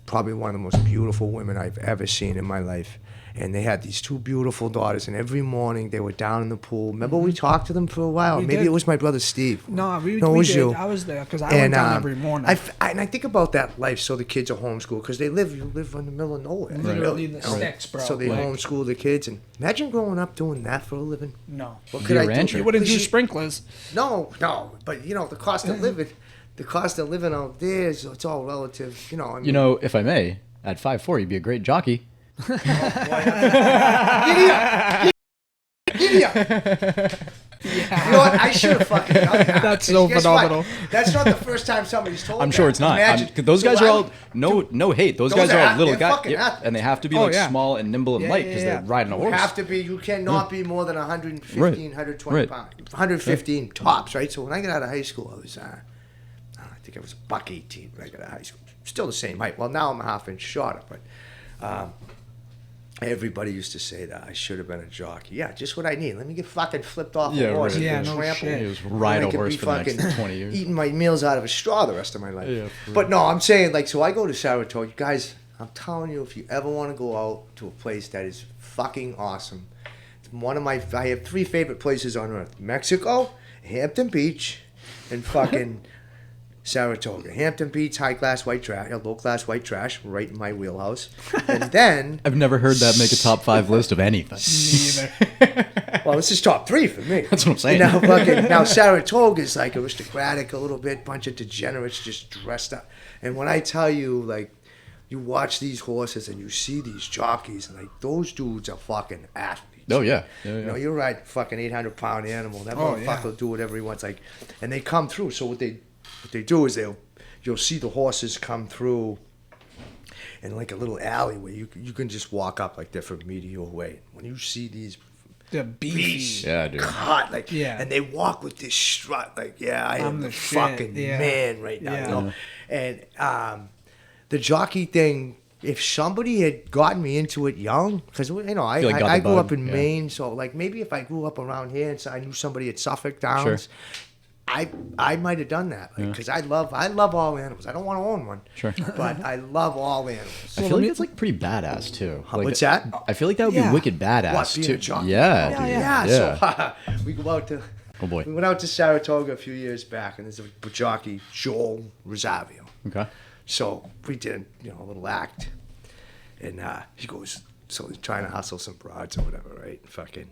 Probably one of the most beautiful women I've ever seen in my life. And they had these two beautiful daughters, and every morning they were down in the pool. Remember we talked to them for a while? We Maybe did. it was my brother Steve. No, we it was did. you. I was there because I went down every morning. And I think about that life. So the kids are homeschooled because you live in the middle of nowhere. Literally You the know? sticks, bro. So they Like, homeschool the kids, and imagine growing up doing that for a living. no. What Be could a I rancher. do? You wouldn't do Because sprinklers. No, but you know the cost of living. The cost of living out there is it's all relative. You know, I mean, You know, if I may, at 5'4", you'd be a great jockey. Giddy up. You know what? I should have fucking done that. That's so Guess what? phenomenal. That's not the first time somebody's told me. I'm sure it's not. Imagine. Those So guys are I- all no hate. Those Those guys are are- all little they're guys, fucking athletes. and they have to be Oh, like yeah. small and nimble and Yeah, light yeah, because yeah. they're riding a You horse. have to be. You cannot be more than 115, Right. 120 Right. pounds. 115 tops, right? So when I got out of high school, I was, I think I was $118 when I got out of high school. Still the same height. Well, now I'm a half inch shorter, but everybody used to say that I should have been a jockey. Yeah, just what I need. Let me get fucking flipped off Yeah, a horse right. and Yeah, get no trampled. shit. You just And ride I a could horse be for the next fucking 20 years. Eating my meals out of a straw the rest of my life. Yeah, But no, I'm saying, like, so I go to Saratoga. Guys, I'm telling you, if you ever want to go out to a place that is fucking awesome, it's I have 3 favorite places on earth: Mexico, Hampton Beach, and fucking Saratoga. Hampton Beach, high class white trash, low class white trash, right in my wheelhouse. And then, I've never heard that make a top 5 list of anything. Neither. well, this is top 3 for me. That's what I'm saying. Now Saratoga is like aristocratic a little bit, bunch of degenerates just dressed up. And when I tell you, like, you watch these horses and you see these jockeys, and like those dudes are fucking athletes. Oh yeah. Yeah, You know, you're riding a fucking 800-pound animal. That Oh, motherfucker yeah. will do whatever he wants. Like, and they come through. So what they do is you'll see the horses come through in like a little alley where you can just walk up like they're from meteor way. When you see these The beefy. beasts Yeah, dude. cut, like, Yeah. and they walk with this strut, like, yeah, I I'm am the the shit, fucking yeah. man right now. Yeah. You know? And the jockey thing, if somebody had gotten me into it young, because, you know, Feel like got I the grew bug, up in yeah. Maine, so like maybe if I grew up around here and so I knew somebody at Suffolk Downs, I might have done that, because I love all animals. I don't want to own one, Sure. but I love all animals. I feel like it's like pretty badass too. Like, What's that? I feel like that would Yeah. be wicked badass What, being too. a jockey? Yeah, Yeah, dude. yeah. Yeah, so we go out to. Oh boy. We went out to Saratoga a few years back, and there's a jockey, Joel Rosavio. Okay. So we did, a little act, and he goes, so he's trying to hustle some broads or whatever, right? Fucking,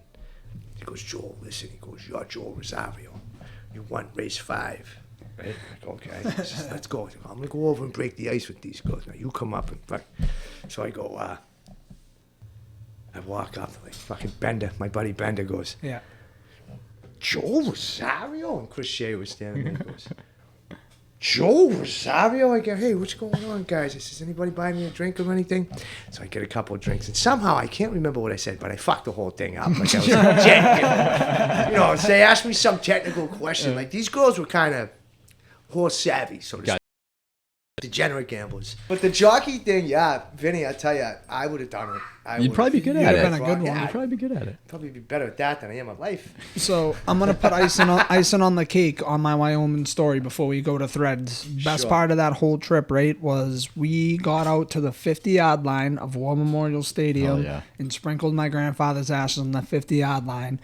he goes, Joel, listen. He goes, you're Joel Rosavio. You won race 5. Right? Like, okay, let's go. I'm gonna go over and break the ice with these girls. Now you come up and fuck. So I go. I walk up, like fucking Bender. My buddy Bender goes, Yeah. Joe Rosario? And Chris Shea was standing there. He goes, Joe Rosario? I go, hey, what's going on, guys? I says, anybody buy me a drink or anything? So I get a couple of drinks, and somehow I can't remember what I said, but I fucked the whole thing up. Like I was you know, so they asked me some technical question. Like these girls were kind of horse savvy, so to speak. Degenerate gamblers. But the jockey thing, yeah, Vinny, I tell you, I would have done it. You'd probably be good at it. Been a good one. You'd probably be good at it. Probably be better at that than I am at life. So I'm gonna put icing on the cake on my Wyoming story before we go to threads. Best Sure. part of that whole trip, right, was we got out to the 50-yard line of War Memorial Stadium Oh, yeah. and sprinkled my grandfather's ashes on the 50-yard line.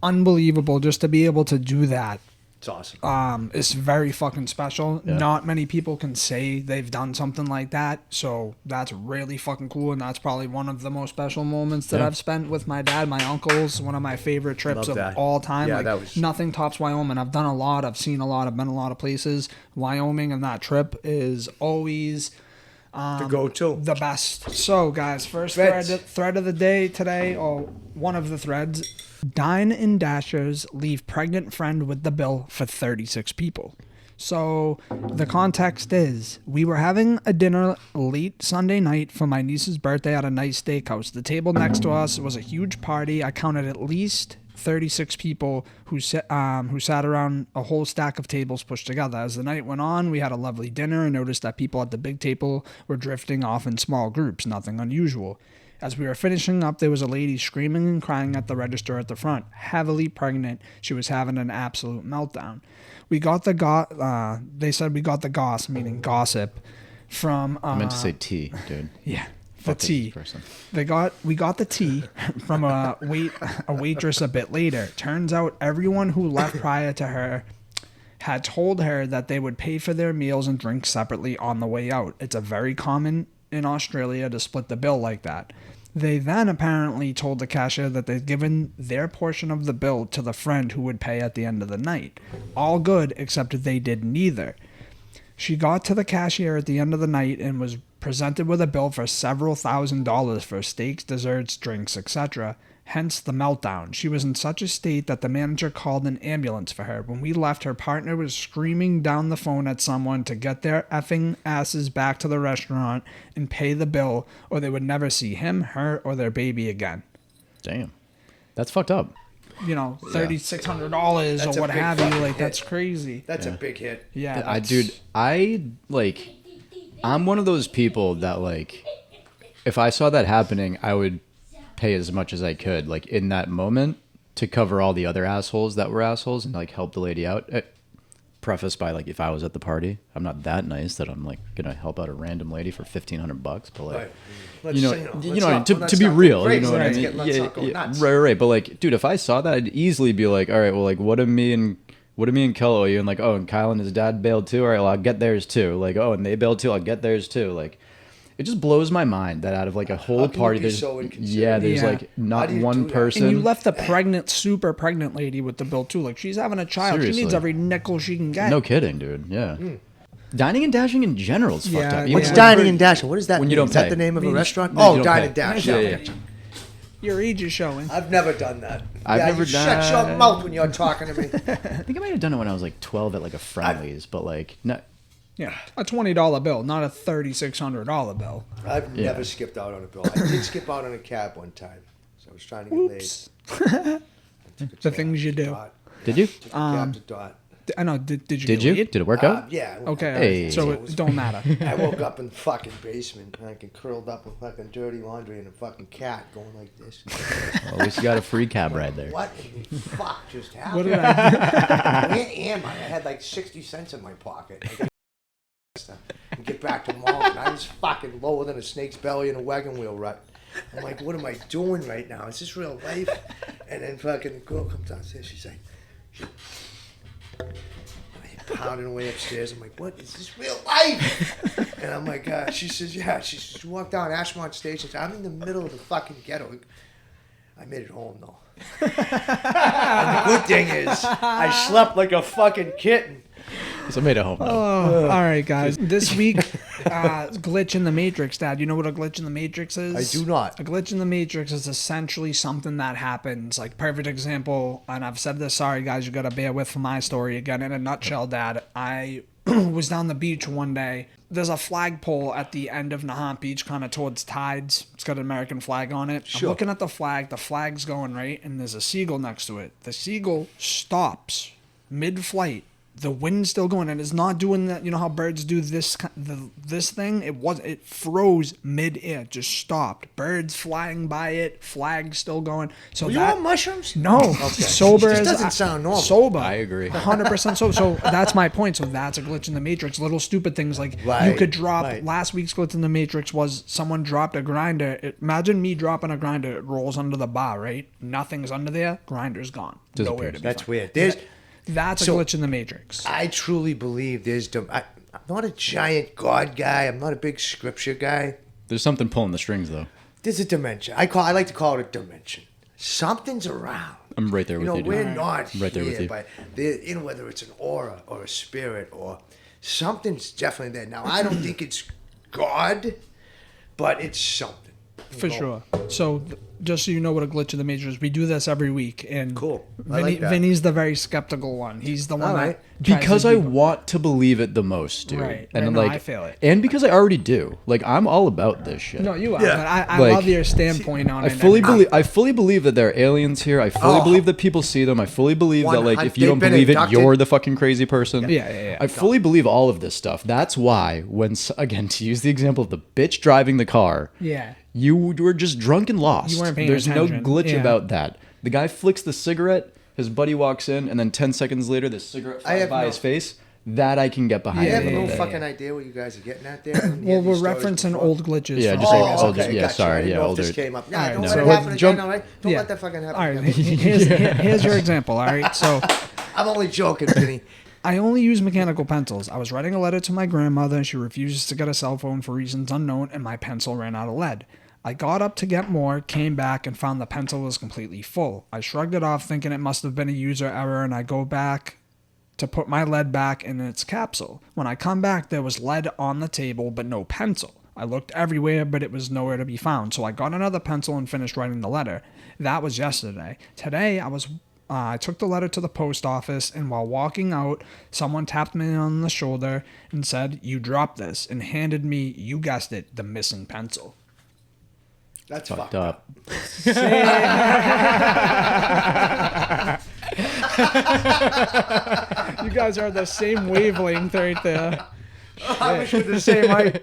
Unbelievable just to be able to do that. It's awesome. It's very fucking special. Yeah. Not many people can say they've done something like that, so that's really fucking cool, and that's probably one of the most special moments that Yeah. I've spent with my dad, my uncles. One of my favorite trips Love of that. all time. Yeah, Like that was- nothing tops Wyoming. I've done a lot. I've seen a lot. I've been a lot of places. Wyoming and that trip is always The go-to. the best. So, guys, first Threads. thread of the day today, or one of the threads. Dine and Dashers leave pregnant friend with the bill for 36 people. So, the context is we were having a dinner late Sunday night for my niece's birthday at a nice steakhouse. The table next to us was a huge party. I counted at least 36 people who sat around a whole stack of tables pushed together. As the night went on, we had a lovely dinner and noticed that people at the big table were drifting off in small groups, nothing unusual. As we were finishing up, there was a lady screaming and crying at the register at the front, heavily pregnant. She was having an absolute meltdown. We got the they said we got the goss, meaning gossip, from I meant to say tea, dude. yeah, the Fuck this tea. person. We got the tea from a waitress a bit later. Turns out everyone who left prior to her had told her that they would pay for their meals and drinks separately on the way out. It's a very common in Australia to split the bill like that. They then apparently told the cashier that they'd given their portion of the bill to the friend who would pay at the end of the night. All good, except they did neither. She got to the cashier at the end of the night and was presented with a bill for several $1,000s for steaks, desserts, drinks, etc. Hence the meltdown. She was in such a state that the manager called an ambulance for her. When we left, her partner was screaming down the phone at someone to get their effing asses back to the restaurant and pay the bill, or they would never see him, her, or their baby again. Damn. That's fucked up. You know, $3,600 That's or a what big have you. fucking Like, hit. that's crazy. That's a big hit. Yeah. I'm one of those people that, like, if I saw that happening, I would pay as much as I could, like, in that moment to cover all the other assholes that were assholes and, like, help the lady out. Preface by, like, if I was at the party, I'm not that nice that I'm, like, gonna help out a random lady for $1,500, but, like, Right. Let's you know, say, you know, to be real, you know what I mean? Let's not go nuts. Right. But, like, dude, if I saw that, I'd easily be like, all right, well, like, what do me and Kel owe you? And, like, oh, and Kyle and his dad bailed too. All right, well, I'll get theirs too. Like, oh, and they bailed too. I'll get theirs too. Like, it just blows my mind that out of, like, a whole can you party, be there's so inconsiderate? there's Yeah. like How not do you one do that? person. And you left the super pregnant lady with the bill too. Like, she's having a child. She needs Seriously. every nickel she can get. No kidding, dude. Yeah. Dining and dashing in general is fucked Yeah, up. yeah. Even What's like, dining and dashing? What does that When mean? you don't Is that pay. the name of a Means- restaurant? No, you Oh, don't dine pay. and dash. Yeah, Yeah, yeah. okay. Your age is showing. I've never done that. I've yeah, never you shut your done- mouth when you're talking to me. I think I might have done it when I was like 12 at like a Friendlies, but like no. Yeah, a $20 bill, not a $3,600 bill. I've Yeah. never skipped out on a bill. I did skip out on a cab one time. So I was trying to get Oops. The things you do. Dot. Did you? Took a cab to Dot. I know. Did you? Did get you? laid? Did it work out? Yeah. Okay. Hey. So it don't matter. I woke up in the fucking basement, fucking curled up with fucking dirty laundry and a fucking cat going like this. Well, at least you got a free cab ride there. What in the fuck just happened? What did I do? Where am I? I had like 60 cents in my pocket. I got and get back to Malton. I was fucking lower than a snake's belly in a wagon wheel rut. I'm like, what am I doing right now? Is this real life? And then fucking the girl comes downstairs. She's like, pounding away upstairs. I'm like, what is this real life? And I'm like, she says, yeah. She says, you walk down Ashmont Station. I'm in the middle of the fucking ghetto. I made it home though. And the good thing is, I slept like a fucking kitten. So I made a home run. Oh, all right, guys. This week, glitch in the Matrix, Dad. You know what a glitch in the Matrix is? I do not. A glitch in the Matrix is essentially something that happens. Like, perfect example, and I've said this, sorry, guys, you got to bear with for my story again. In a nutshell, Dad, I was down the beach one day. There's a flagpole at the end of Nahant Beach, kind of towards Tides. It's got an American flag on it. Sure. I'm looking at the flag's going right, and there's a seagull next to it. The seagull stops mid-flight. The wind's still going, and it's not doing that. You know how birds do this thing? It froze mid-air, just stopped. Birds flying by it, flag still going. So Were you on mushrooms? No, Okay. sober This as doesn't sound normal. Sober, I agree. 100% sober. So that's my point. So that's a glitch in the Matrix. Little stupid things like you Right, could drop. right. Last week's glitch in the Matrix was someone dropped a grinder. Imagine me dropping a grinder. It rolls under the bar, right? Nothing's under there. Grinder's gone. Nowhere to be That's found. weird. That's a So- glitch in the Matrix. I truly believe I'm not a giant God guy. I'm not a big scripture guy. There's something pulling the strings, though. There's a dimension. I like to call it a dimension. Something's around. I'm right there with you, dude. We're not Right there here, with you. but whether it's an aura or a spirit or something's definitely there. Now, I don't think it's God, but it's something. For sure. So, just so you know what a glitch in the Matrix is, we do this every week. And Cool. I like that. Vinny's the very skeptical one. He's the one All that right. tries Because to I be- want to believe it the most, dude. Right. And then, No, like, I feel it. and because I already do. Like, I'm all about this shit. No, you are. Yeah. But I Like, love your standpoint on I it. fully and- believe. I fully believe that there are aliens here. I fully Oh. believe that people see them. I fully believe that, like, if you They've don't been believe abducted. it, you're the fucking crazy person. Yeah. I fully believe all of this stuff. That's why, again, to use the example of the bitch driving the car, Yeah. you were just drunk and lost. You weren't paying There's attention. no glitch Yeah. about that. The guy flicks the cigarette. His buddy walks in, and then 10 seconds later, the cigarette flies have by no- his face. That I can get behind. I have a little no bit. fucking idea what you guys are getting at there. I didn't hear Well, we're these stories referencing before. old glitches. Yeah, from just previous like old- episodes. yeah, gotcha. sorry, I didn't yeah, know if older. this came up. All Nah, right, don't so let it happen jump- again, all right? Don't Yeah. let that fucking happen All right, again. here's your example. All right, so I'm only joking, Vinny. I only use mechanical pencils. I was writing a letter to my grandmother, and she refuses to get a cell phone for reasons unknown, and my pencil ran out of lead. I got up to get more, came back, and found the pencil was completely full. I shrugged it off, thinking it must have been a user error, and I go back to put my lead back in its capsule. When I come back, there was lead on the table, but no pencil. I looked everywhere, but it was nowhere to be found, so I got another pencil and finished writing the letter. That was yesterday. Today, I took the letter to the post office, and while walking out, someone tapped me on the shoulder and said, "You dropped this," and handed me, you guessed it, the missing pencil. That's Fucked fucked up. up. You guys are the same wavelength right there. I wish we were the same height.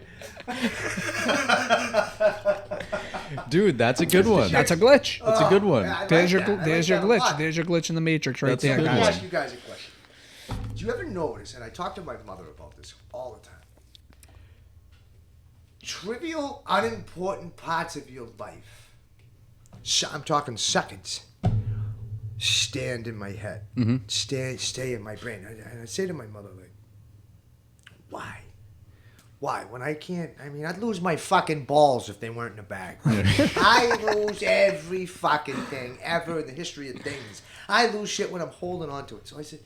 Dude, that's a good one. That's a glitch. That's a good one. Yeah, I like There's your that. I there's like your that a glitch. lot. There's your glitch in the Matrix right That's a there, good Let me guys. ask you guys a question. Do you ever notice, and I talk to my mother about this all the time, trivial, unimportant parts of your life, I'm talking seconds, stand in my head, stay in my brain. And I say to my mother, like, why? Why? When I can't, I'd lose my fucking balls if they weren't in a bag. I lose every fucking thing ever in the history of things. I lose shit when I'm holding on to it. So I said,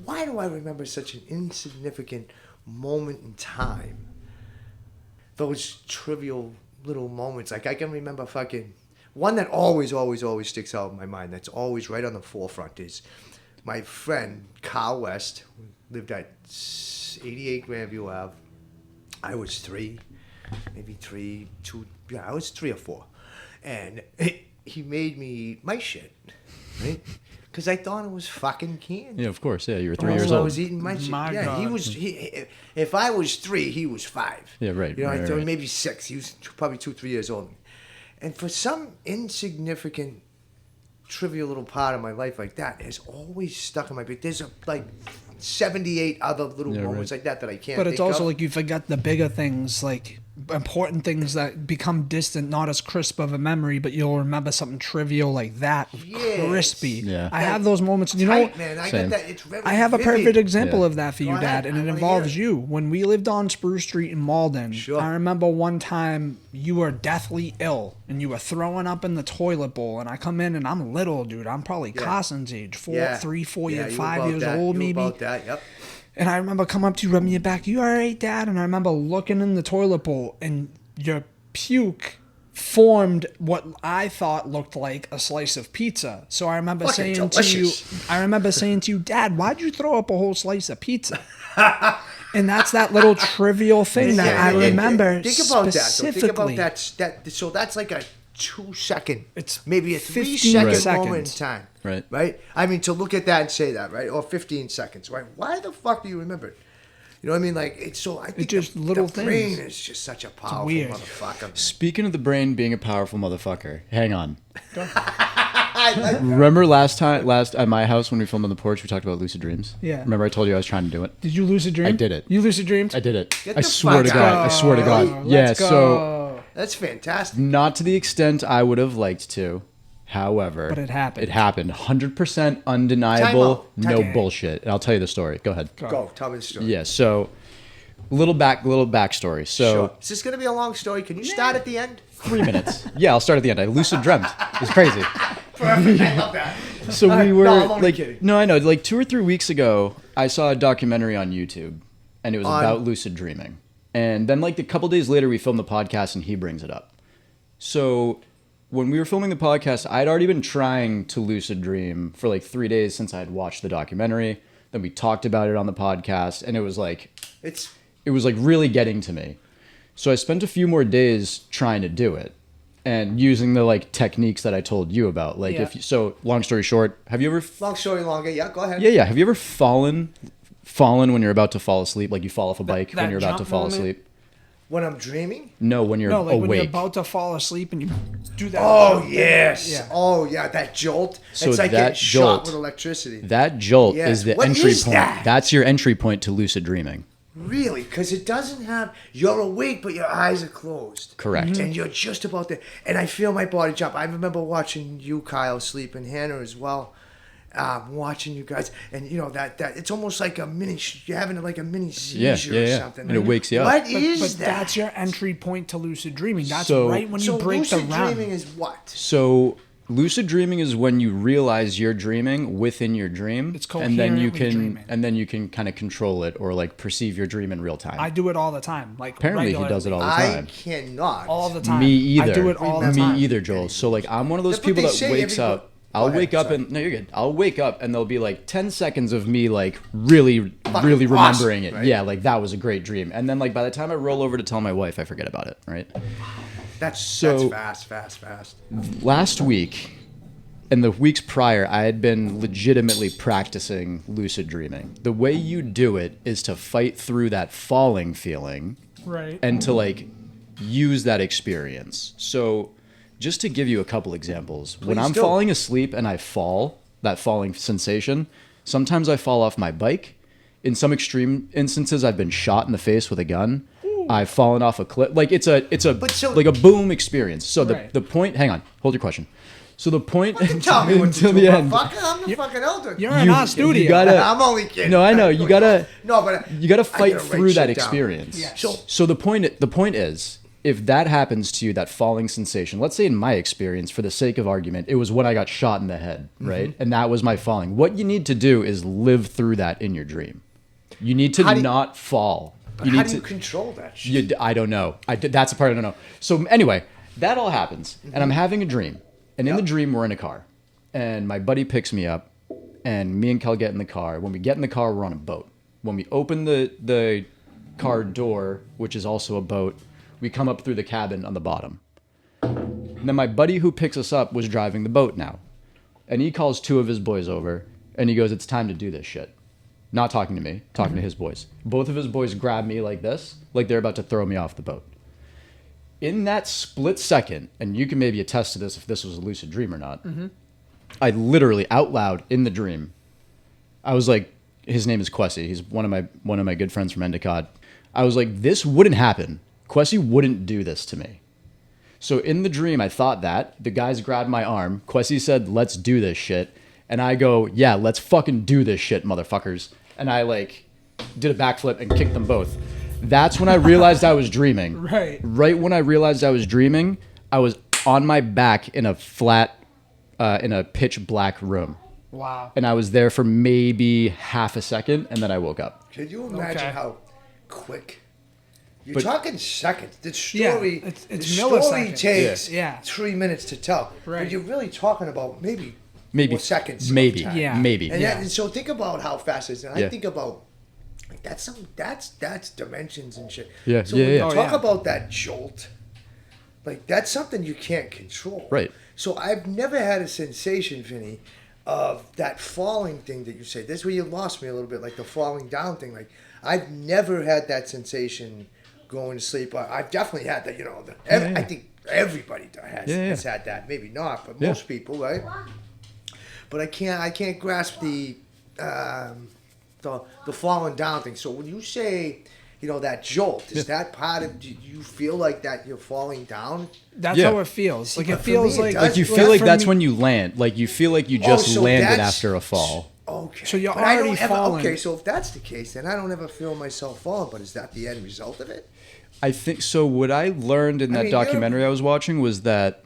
why do I remember such an insignificant moment in time? Those trivial little moments. Like I can remember fucking, one that always sticks out in my mind, that's always right on the forefront is my friend, Carl West, who lived at 88 Grandview Ave. I was 3, maybe 3, 2, yeah, I was 3 or 4. And he made me eat my shit, right? Because I thought it was fucking candy. Yeah, of course. Yeah, you were 3 years So I old. was eating my shit. My Yeah, God. if I was 3, he was 5. Yeah, right, You know, right, so right. maybe 6. He was probably 2, 3 years old. And for some insignificant, trivial little part of my life like that has always stuck in my brain. There's like 78 other little Yeah, moments right. like that I can't. But it's think also of. like you forget the bigger things, like important things that become distant, not as crisp of a memory, but you'll remember something trivial like that, Yes. crispy. Yeah. I have those moments. You know, Tight, man. I Same. got that. It's very I have a vivid. perfect example Yeah. of that for you, Go ahead. Dad, and I it wanna involves hear it. you. When we lived on Spruce Street in Malden, Sure. I remember one time you were deathly ill and you were throwing up in the toilet bowl, and I come in and I'm little, dude. I'm probably Yeah. Carson's age, 3, 4 Yeah, years, you 5 about years that. old, You maybe. about that. Yep. And I remember coming up to you, rubbing your back. You all right, Dad? And I remember looking in the toilet bowl, and your puke formed what I thought looked like a slice of pizza. So I remember Fucking saying to you, Dad, why'd you throw up a whole slice of pizza? And that's that little trivial thing that I remember Think about that. specifically. Think about that. So that's like a 2-second, It's maybe a 15 3-second moment in seconds. time. Right. Right? I mean, to look at that and say that, right? Or 15 seconds, right? Why the fuck do you remember it? You know what I mean? Like, it's so, I think just the little brain things. is just such a powerful weird. motherfucker. Speaking of the brain being a powerful motherfucker, hang on. Remember last at my house when we filmed on the porch, we talked about lucid dreams? Yeah. Remember I told you I was trying to do it? Did you lucid dream? I did it. You lucid dreamed? I did it. Get I the swear to fuck God. out. I swear to God. Let's Yeah, go. so That's fantastic. not to the extent I would have liked to. However, But it happened. It happened. 100% undeniable. Time No out. bullshit. And I'll tell you the story. Go ahead. Go, tell me the story. Yeah, so little backstory. So Sure. Is this going to be a long story? Can you start at the end? 3 minutes. Yeah, I'll start at the end. I lucid dreamt. It's crazy. Perfect. I love that. So we were No, I'm only like, kidding. no, I know. Like 2 or 3 weeks ago, I saw a documentary on YouTube, and it was about lucid dreaming. And then like a couple days later, we filmed the podcast, and he brings it up. So when we were filming the podcast, I'd already been trying to lucid dream for like 3 days since I had watched the documentary. Then we talked about it on the podcast, and it was like really getting to me. So I spent a few more days trying to do it and using the like techniques that I told you about. Like Yeah. long story short, have you ever Long story longer. Yeah, go ahead. Yeah. Have you ever fallen when you're about to fall asleep? Like you fall off a bike that when you're about to jump fall moment? asleep? When I'm dreaming? No, when you're No, like awake. when you're about to fall asleep and you do that. Oh, jump. yes. Yeah. Oh, yeah, that jolt. So it's like that getting shot jolt- with electricity. That jolt Yes. is the What entry is point. that? That's your entry point to lucid dreaming. Really? Because it doesn't have, you're awake, but your eyes are closed. Correct. And you're just about to, and I feel my body jump. I remember watching you, Kyle, sleep, and Hannah as well. Watching you guys, and you know that it's almost like a mini. You're having like a mini seizure or something. And it wakes you up. What But is that? that's your entry point to lucid dreaming. That's So- right when you so break the lucid round. dreaming is what? So lucid dreaming is when you realize you're dreaming within your dream. It's and then you coherently can dreaming. kind of control it or like perceive your dream in real time. I do it all the time. Like Apparently he does it all the I time. cannot. All the time. Me either. I do it all the Me time. either, Joel. So like I'm one of those That's what people they that say, wakes everybody- up. I'll Go ahead, wake up sorry. and no, you're good. I'll wake up and there'll be like 10 seconds of me like really remembering awesome, it. right? Yeah, like that was a great dream. And then like by the time I roll over to tell my wife, I forget about it. Right. That's fast. Last week and the weeks prior, I had been legitimately practicing lucid dreaming. The way you do it is to fight through that falling feeling Right. and to like use that experience. So just to give you a couple examples, when Please I'm do. falling asleep and I fall, that falling sensation, sometimes I fall off my bike. In some extreme instances, I've been shot in the face with a gun. I've fallen off a cliff. Like it's a like a boom experience. So Right. the point, hang on, hold your question. So the point Don't tell me what to until do, the end. motherfucker. I'm the fucking elder. You're in our studio. You gotta, I'm only kidding. No, I know. You gotta. No, but You gotta I fight gotta write through that shit down. experience. Yes. So the point is, if that happens to you, that falling sensation, let's say in my experience, for the sake of argument, it was when I got shot in the head, right? And that was my falling. What you need to do is live through that in your dream. You need to How do you- not fall. But You how need do you to. control that shit? I don't know. That's the part I don't know. So anyway, that all happens, and I'm having a dream, and in the dream we're in a car, and my buddy picks me up, and me and Kel get in the car. When we get in the car, we're on a boat. When we open the car door, which is also a boat, we come up through the cabin on the bottom. And then my buddy who picks us up was driving the boat now, and he calls 2 of his boys over, and he goes, "It's time to do this shit." Not talking to me, talking to his boys. Both of his boys grab me like this, like they're about to throw me off the boat. In that split second, and you can maybe attest to this if this was a lucid dream or not, I literally, out loud, in the dream, I was like, his name is Kwesi. He's one of my good friends from Endicott. I was like, this wouldn't happen. Kwesi wouldn't do this to me. So in the dream, I thought that. The guys grabbed my arm. Kwesi said, "Let's do this shit." And I go, "Yeah, let's fucking do this shit, motherfuckers." And I like did a backflip and kicked them both. That's when I realized I was dreaming. Right. Right when I realized I was dreaming, I was on my back in a flat, in a pitch black room. Wow. And I was there for maybe half a second, and then I woke up. Can you imagine Okay. how quick? You're But- talking seconds. The Yeah, story, it's the story milliseconds. takes Yeah. 3 minutes to tell. Right. But you're really talking about maybe Maybe 4 seconds. Maybe. sometimes. Yeah. Maybe. And, Yeah. and so think about how fast it is. And I Yeah. think about like that's dimensions and shit. Yeah, So yeah, when yeah. you Oh, talk yeah. about that jolt, like that's something you can't control. Right. So I've never had a sensation, Vinny, of that falling thing that you say. That's where you lost me a little bit, like the falling down thing. Like I've never had that sensation going to sleep. I've definitely had that. You know, I think everybody has had that. Maybe not, but most people, right? But I can't grasp the falling down thing. So when you say, you know, that jolt, is that part of? Do you feel like that you're falling down? That's Yeah. how it feels. Like but it for feels me, it like does. Like you Like, feel like for that's me- when you land. Like you feel like you just so landed that's- after a fall. Okay. So you're But I already don't ever, falling. Okay, so if that's the case, then I don't ever feel myself falling. But is that the end result of it? I think so. What I learned in that mean, you're- documentary I was watching was that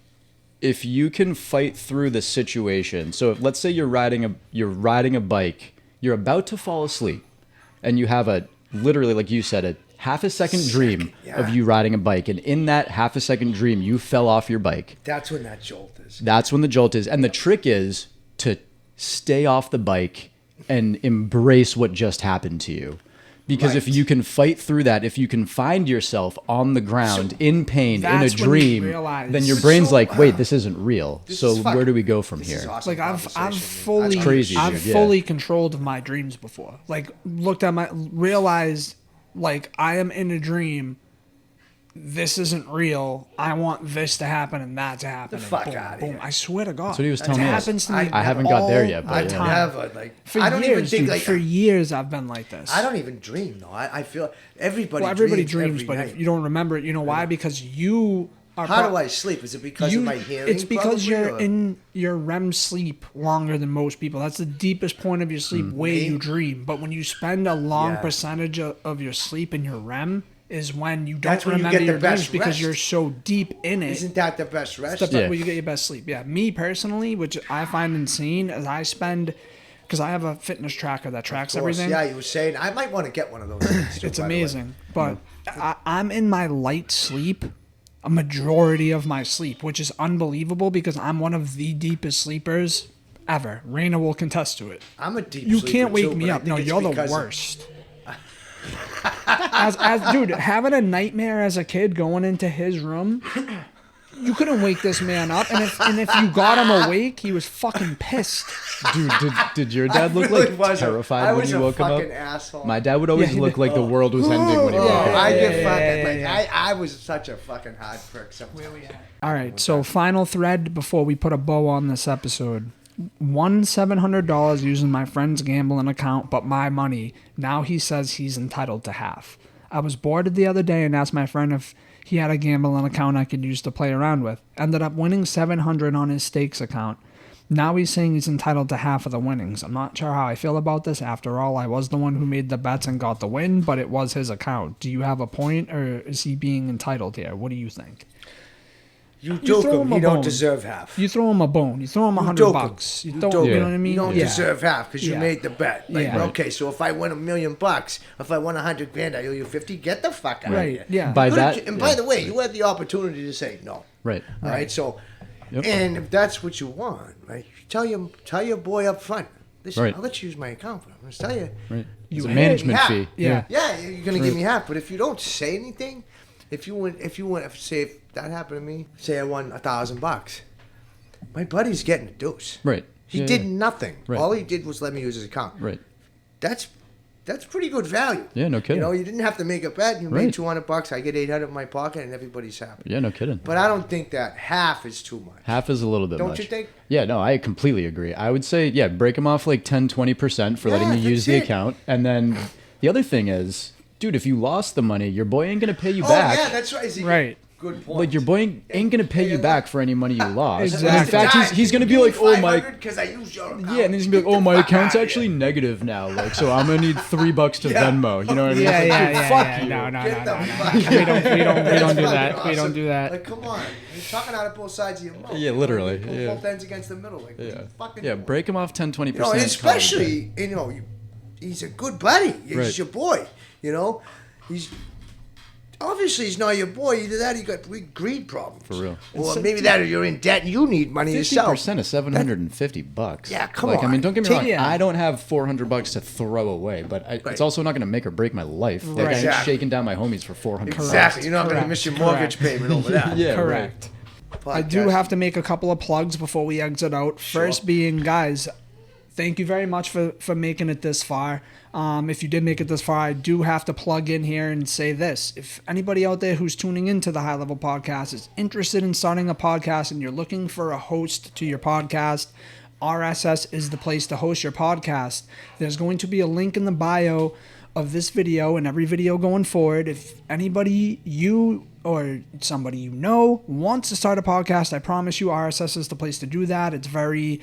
if you can fight through the situation. So if, let's say you're riding a bike, you're about to fall asleep, and you have a literally, like you said, a half a second dream yeah. of you riding a bike, and in that half a second dream, you fell off your bike. That's when that jolt is. That's when the jolt is, and the trick is to stay off the bike and embrace what just happened to you. Because if Right. you can fight through that, if you can find yourself on the ground in pain, in a that's when you dream, realize- then your But brain's so- like, wait, this isn't real. This So is fucking- where do we go from this here? is awesome like I've conversation, fully man. crazy, I've dude, yeah. fully controlled my dreams before. Like looked at my realized like I am in a dream. This isn't real. I want this to happen and that to happen. and fuck boom, outta boom. here. I swear to God. That's what he was It telling me. happens to me. I haven't got there yet, all but the yeah. time. Never like. For I don't years, even think dude, like. for years I've been like this. I don't even dream though. I feel everybody. Well, everybody dreams, dreams, every but night. if you don't remember it, you know why? Because you are. How do I sleep? Is it because of my hearing? It's because probably, you're or- in your REM sleep longer than most people. That's the deepest point of your sleep where Me? you dream. But when you spend a long Yeah. percentage of your sleep in your REM, is when you don't That's when you remember get the your dreams best because rest. you're so deep in it. Isn't that the best rest? That's Yeah. where you get your best sleep. Yeah, me personally, which I find insane, is I spend because I have a fitness tracker that tracks Of course. everything. Yeah, you were saying I might want to get one of those. Things too, It's by the way. amazing. But I'm in my light sleep a majority of my sleep, which is unbelievable because I'm one of the deepest sleepers ever. Raina will contest to it. I'm a deep. You sleeper can't wake too, me but I up. think No, it's you're the because of- worst. as dude, having a nightmare as a kid going into his room, you couldn't wake this man up, and if you got him awake, he was fucking pissed. Dude, did your I dad look really like was a- terrified I when was you a woke him up? fucking asshole. My dad would always Yeah, look like the world was ending when he woke Oh, up. I get yeah, fucking yeah, like yeah. I was such a fucking hard prick. Sometimes. All right, so final thread before we put a bow on this episode. Won $700 using my friend's gambling account, but my money. Now he says he's entitled to half. I was bored the other day and asked my friend if he had a gambling account I could use to play around with. Ended up winning $700 on his stakes account. Now he's saying he's entitled to half of the winnings. I'm not sure how I feel about this. After all, I was the one who made the bets and got the win, but it was his account. Do you have a point, or is he being entitled here? What do you think? You throw duke him. him a He don't bone. deserve half. You throw him a bone. You throw him You $100 duke him. bucks. You You don't. duke You him. know what I mean? You don't Yeah. deserve half because you Yeah. made the bet. Like, Yeah. okay, so if I win $1 million, if I won 100 grand, I owe you 50. Get the fuck out Right, of here. yeah. By You could've- that- and yeah. by the way, you had the opportunity to say no. Right. All right, so, Yep. and if that's what you want, right, tell your boy up front. Listen, Right. I'll let you use my account, but I'm gonna tell you. Right. You It's a hit- management Yeah. fee. Yeah. Yeah, you're gonna give me half, but if you don't say anything, if say if that happened to me, say I won $1,000, my buddy's getting a deuce. Right. He Yeah, did yeah. nothing. Right. All he did was let me use his account. Right. That's pretty good value. Yeah, no kidding. You know, you didn't have to make a bet. You Right. made $200. I get 800 in my pocket, and everybody's happy. Yeah, no kidding. But I don't think that half is too much. Half is a little bit Don't much. you think? Yeah, no, I completely agree. I would say, yeah, break them off like 10-20% for letting Yeah, you use that's the it. account. And then the other thing is, dude, if you lost the money, your boy ain't going to pay you Oh back. yeah, that's right. Is he- Right. Good point. Like your boy ain't gonna pay you back for any money you lost. Exactly. And in fact, he's gonna be like, oh my, because I use your account. yeah, and then he's gonna be like, oh my account's actually negative now. Like, so I'm gonna need $3 to Venmo. You know what I mean? Yeah, It's like, yeah, dude, yeah, fuck yeah. you. No. Get the fuck We don't That's do fucking that. We don't awesome. do that. Like, come on. You're talking out of both sides of your mouth. Yeah, literally, You pull yeah. both ends against the middle. Like, Yeah, fucking yeah. Break him off 10-20%. You know, and especially, he's a good buddy. He's Right. your boy. You know, obviously he's not your boy. Either that, or you got greed problems. For real. Or maybe that, or you're in debt and you need money yourself. 50% of $750. Yeah, come like, I on. mean, don't get me wrong. Yeah. I don't have $400 to throw away, but it's also not gonna make or break my life. Like, Right. I ain't Exactly. shaking down my homies for $400. Exactly. You're not going to Correct. miss your mortgage payment over that. Yeah, Correct. I Podcast. do have to make a couple of plugs before we exit out. First being, guys, thank you very much for making it this far. If you did make it this far, I do have to plug in here and say this. If anybody out there who's tuning into the High Level Podcast is interested in starting a podcast and you're looking for a host to your podcast, RSS is the place to host your podcast. There's going to be a link in the bio of this video and every video going forward. If anybody, you or somebody you know, wants to start a podcast, I promise you RSS is the place to do that. It's very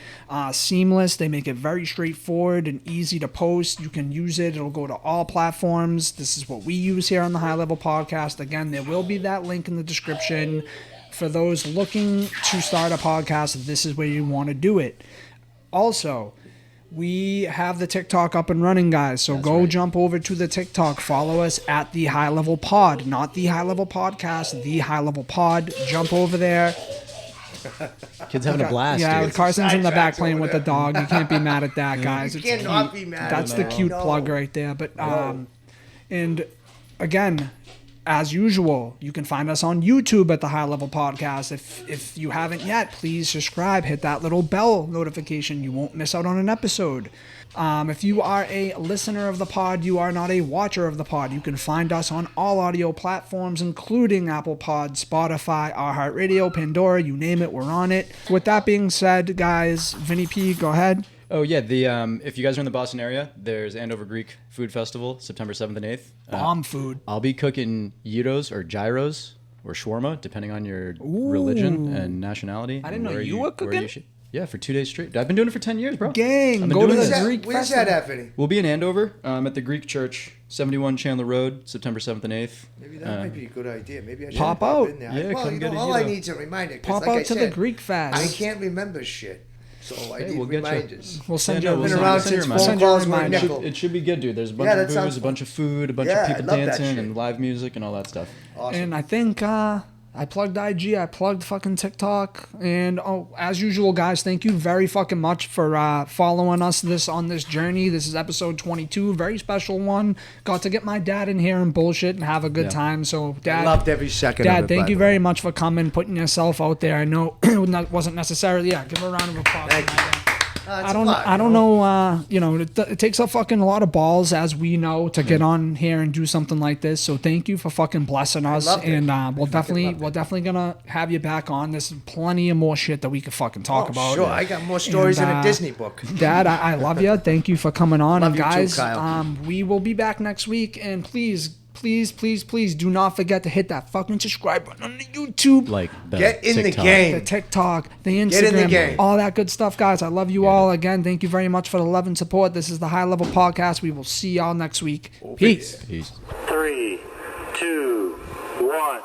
seamless. They make it very straightforward and easy to post. You can use it. It'll go to all platforms. This is what we use here on the High Level Podcast. Again, there will be that link in the description. For those looking to start a podcast, this is where you want to do it. Also, we have the TikTok up and running, guys. So go jump over to the TikTok. Follow us at the High Level Pod, not the High Level Podcast, the High Level Pod. Jump over there. Kids having a blast. Yeah, dude. Carson's in the back sidetracks playing over with the there. dog. You can't be mad at that, guys. You It's cannot cute. be mad. That's the cute No. plug right there. But and again, as usual, you can find us on YouTube at the High Level Podcast. If you haven't yet, please subscribe. Hit that little bell notification. You won't miss out on an episode. If you are a listener of the pod, you are not a watcher of the pod. You can find us on all audio platforms, including Apple Pod, Spotify, iHeartRadio, Pandora, you name it, we're on it. With that being said, guys, Vinnie P, go ahead. Oh yeah, the if you guys are in the Boston area, there's Andover Greek Food Festival, September 7th and 8th. Bomb food. I'll be cooking gyros or gyros or shawarma, depending on your religion and nationality. I didn't know you were cooking? Yeah, for 2 days straight. I've been doing it for 10 years, bro. Gang, I've been go to doing the this. Greek Where's festival. that at, Vinny? We'll be in Andover at the Greek Church, 71 Chandler Road, September 7th and 8th. Maybe that might be a good idea. Maybe I should Pop pop out. in there. Yeah, well, come get a all I gyro. need is a reminder. 'cause Pop like I out to the said, Greek I fest. can't remember shit. So I Hey, need we'll get you. reminders. We'll send Yeah, you no, a Been we'll around send since you a phone reminder. calls were Reminder. nickel. It should be good, dude. There's a bunch Yeah, of that booze, sounds- a bunch of food, a bunch Yeah, of people I love that dancing, shit. and live music and all that stuff. Awesome. And I think I plugged IG, I plugged fucking TikTok, and as usual, guys, thank you very fucking much for following us on this journey. This is episode 22, very special one. Got to get my dad in here and bullshit and have a good time. So, Dad, Loved every second Dad, of it. thank by you the very way. much for coming, putting yourself out there. I know it wasn't necessarily. Yeah, give a round of applause. Thank for my you. dad. It's I a don't lot, know. It takes a fucking lot of balls, as we know, to get on here and do something like this. So thank you for fucking blessing us, loved it. and we're loved definitely gonna have you back on. There's plenty of more shit that we could fucking talk about. Sure, I got more stories And, in a Disney book. Dad, I love you. Thank you for coming on. Love And you too, guys, Kyle. we will be back next week. And please do not forget to hit that fucking subscribe button on the YouTube. Like the Get in the TikTok. game. The TikTok, the Instagram, Get in the game. all that good stuff, guys. I love you all. Again, thank you very much for the love and support. This is the High Level Podcast. We will see y'all next week. Peace. Peace. 3, 2, 1.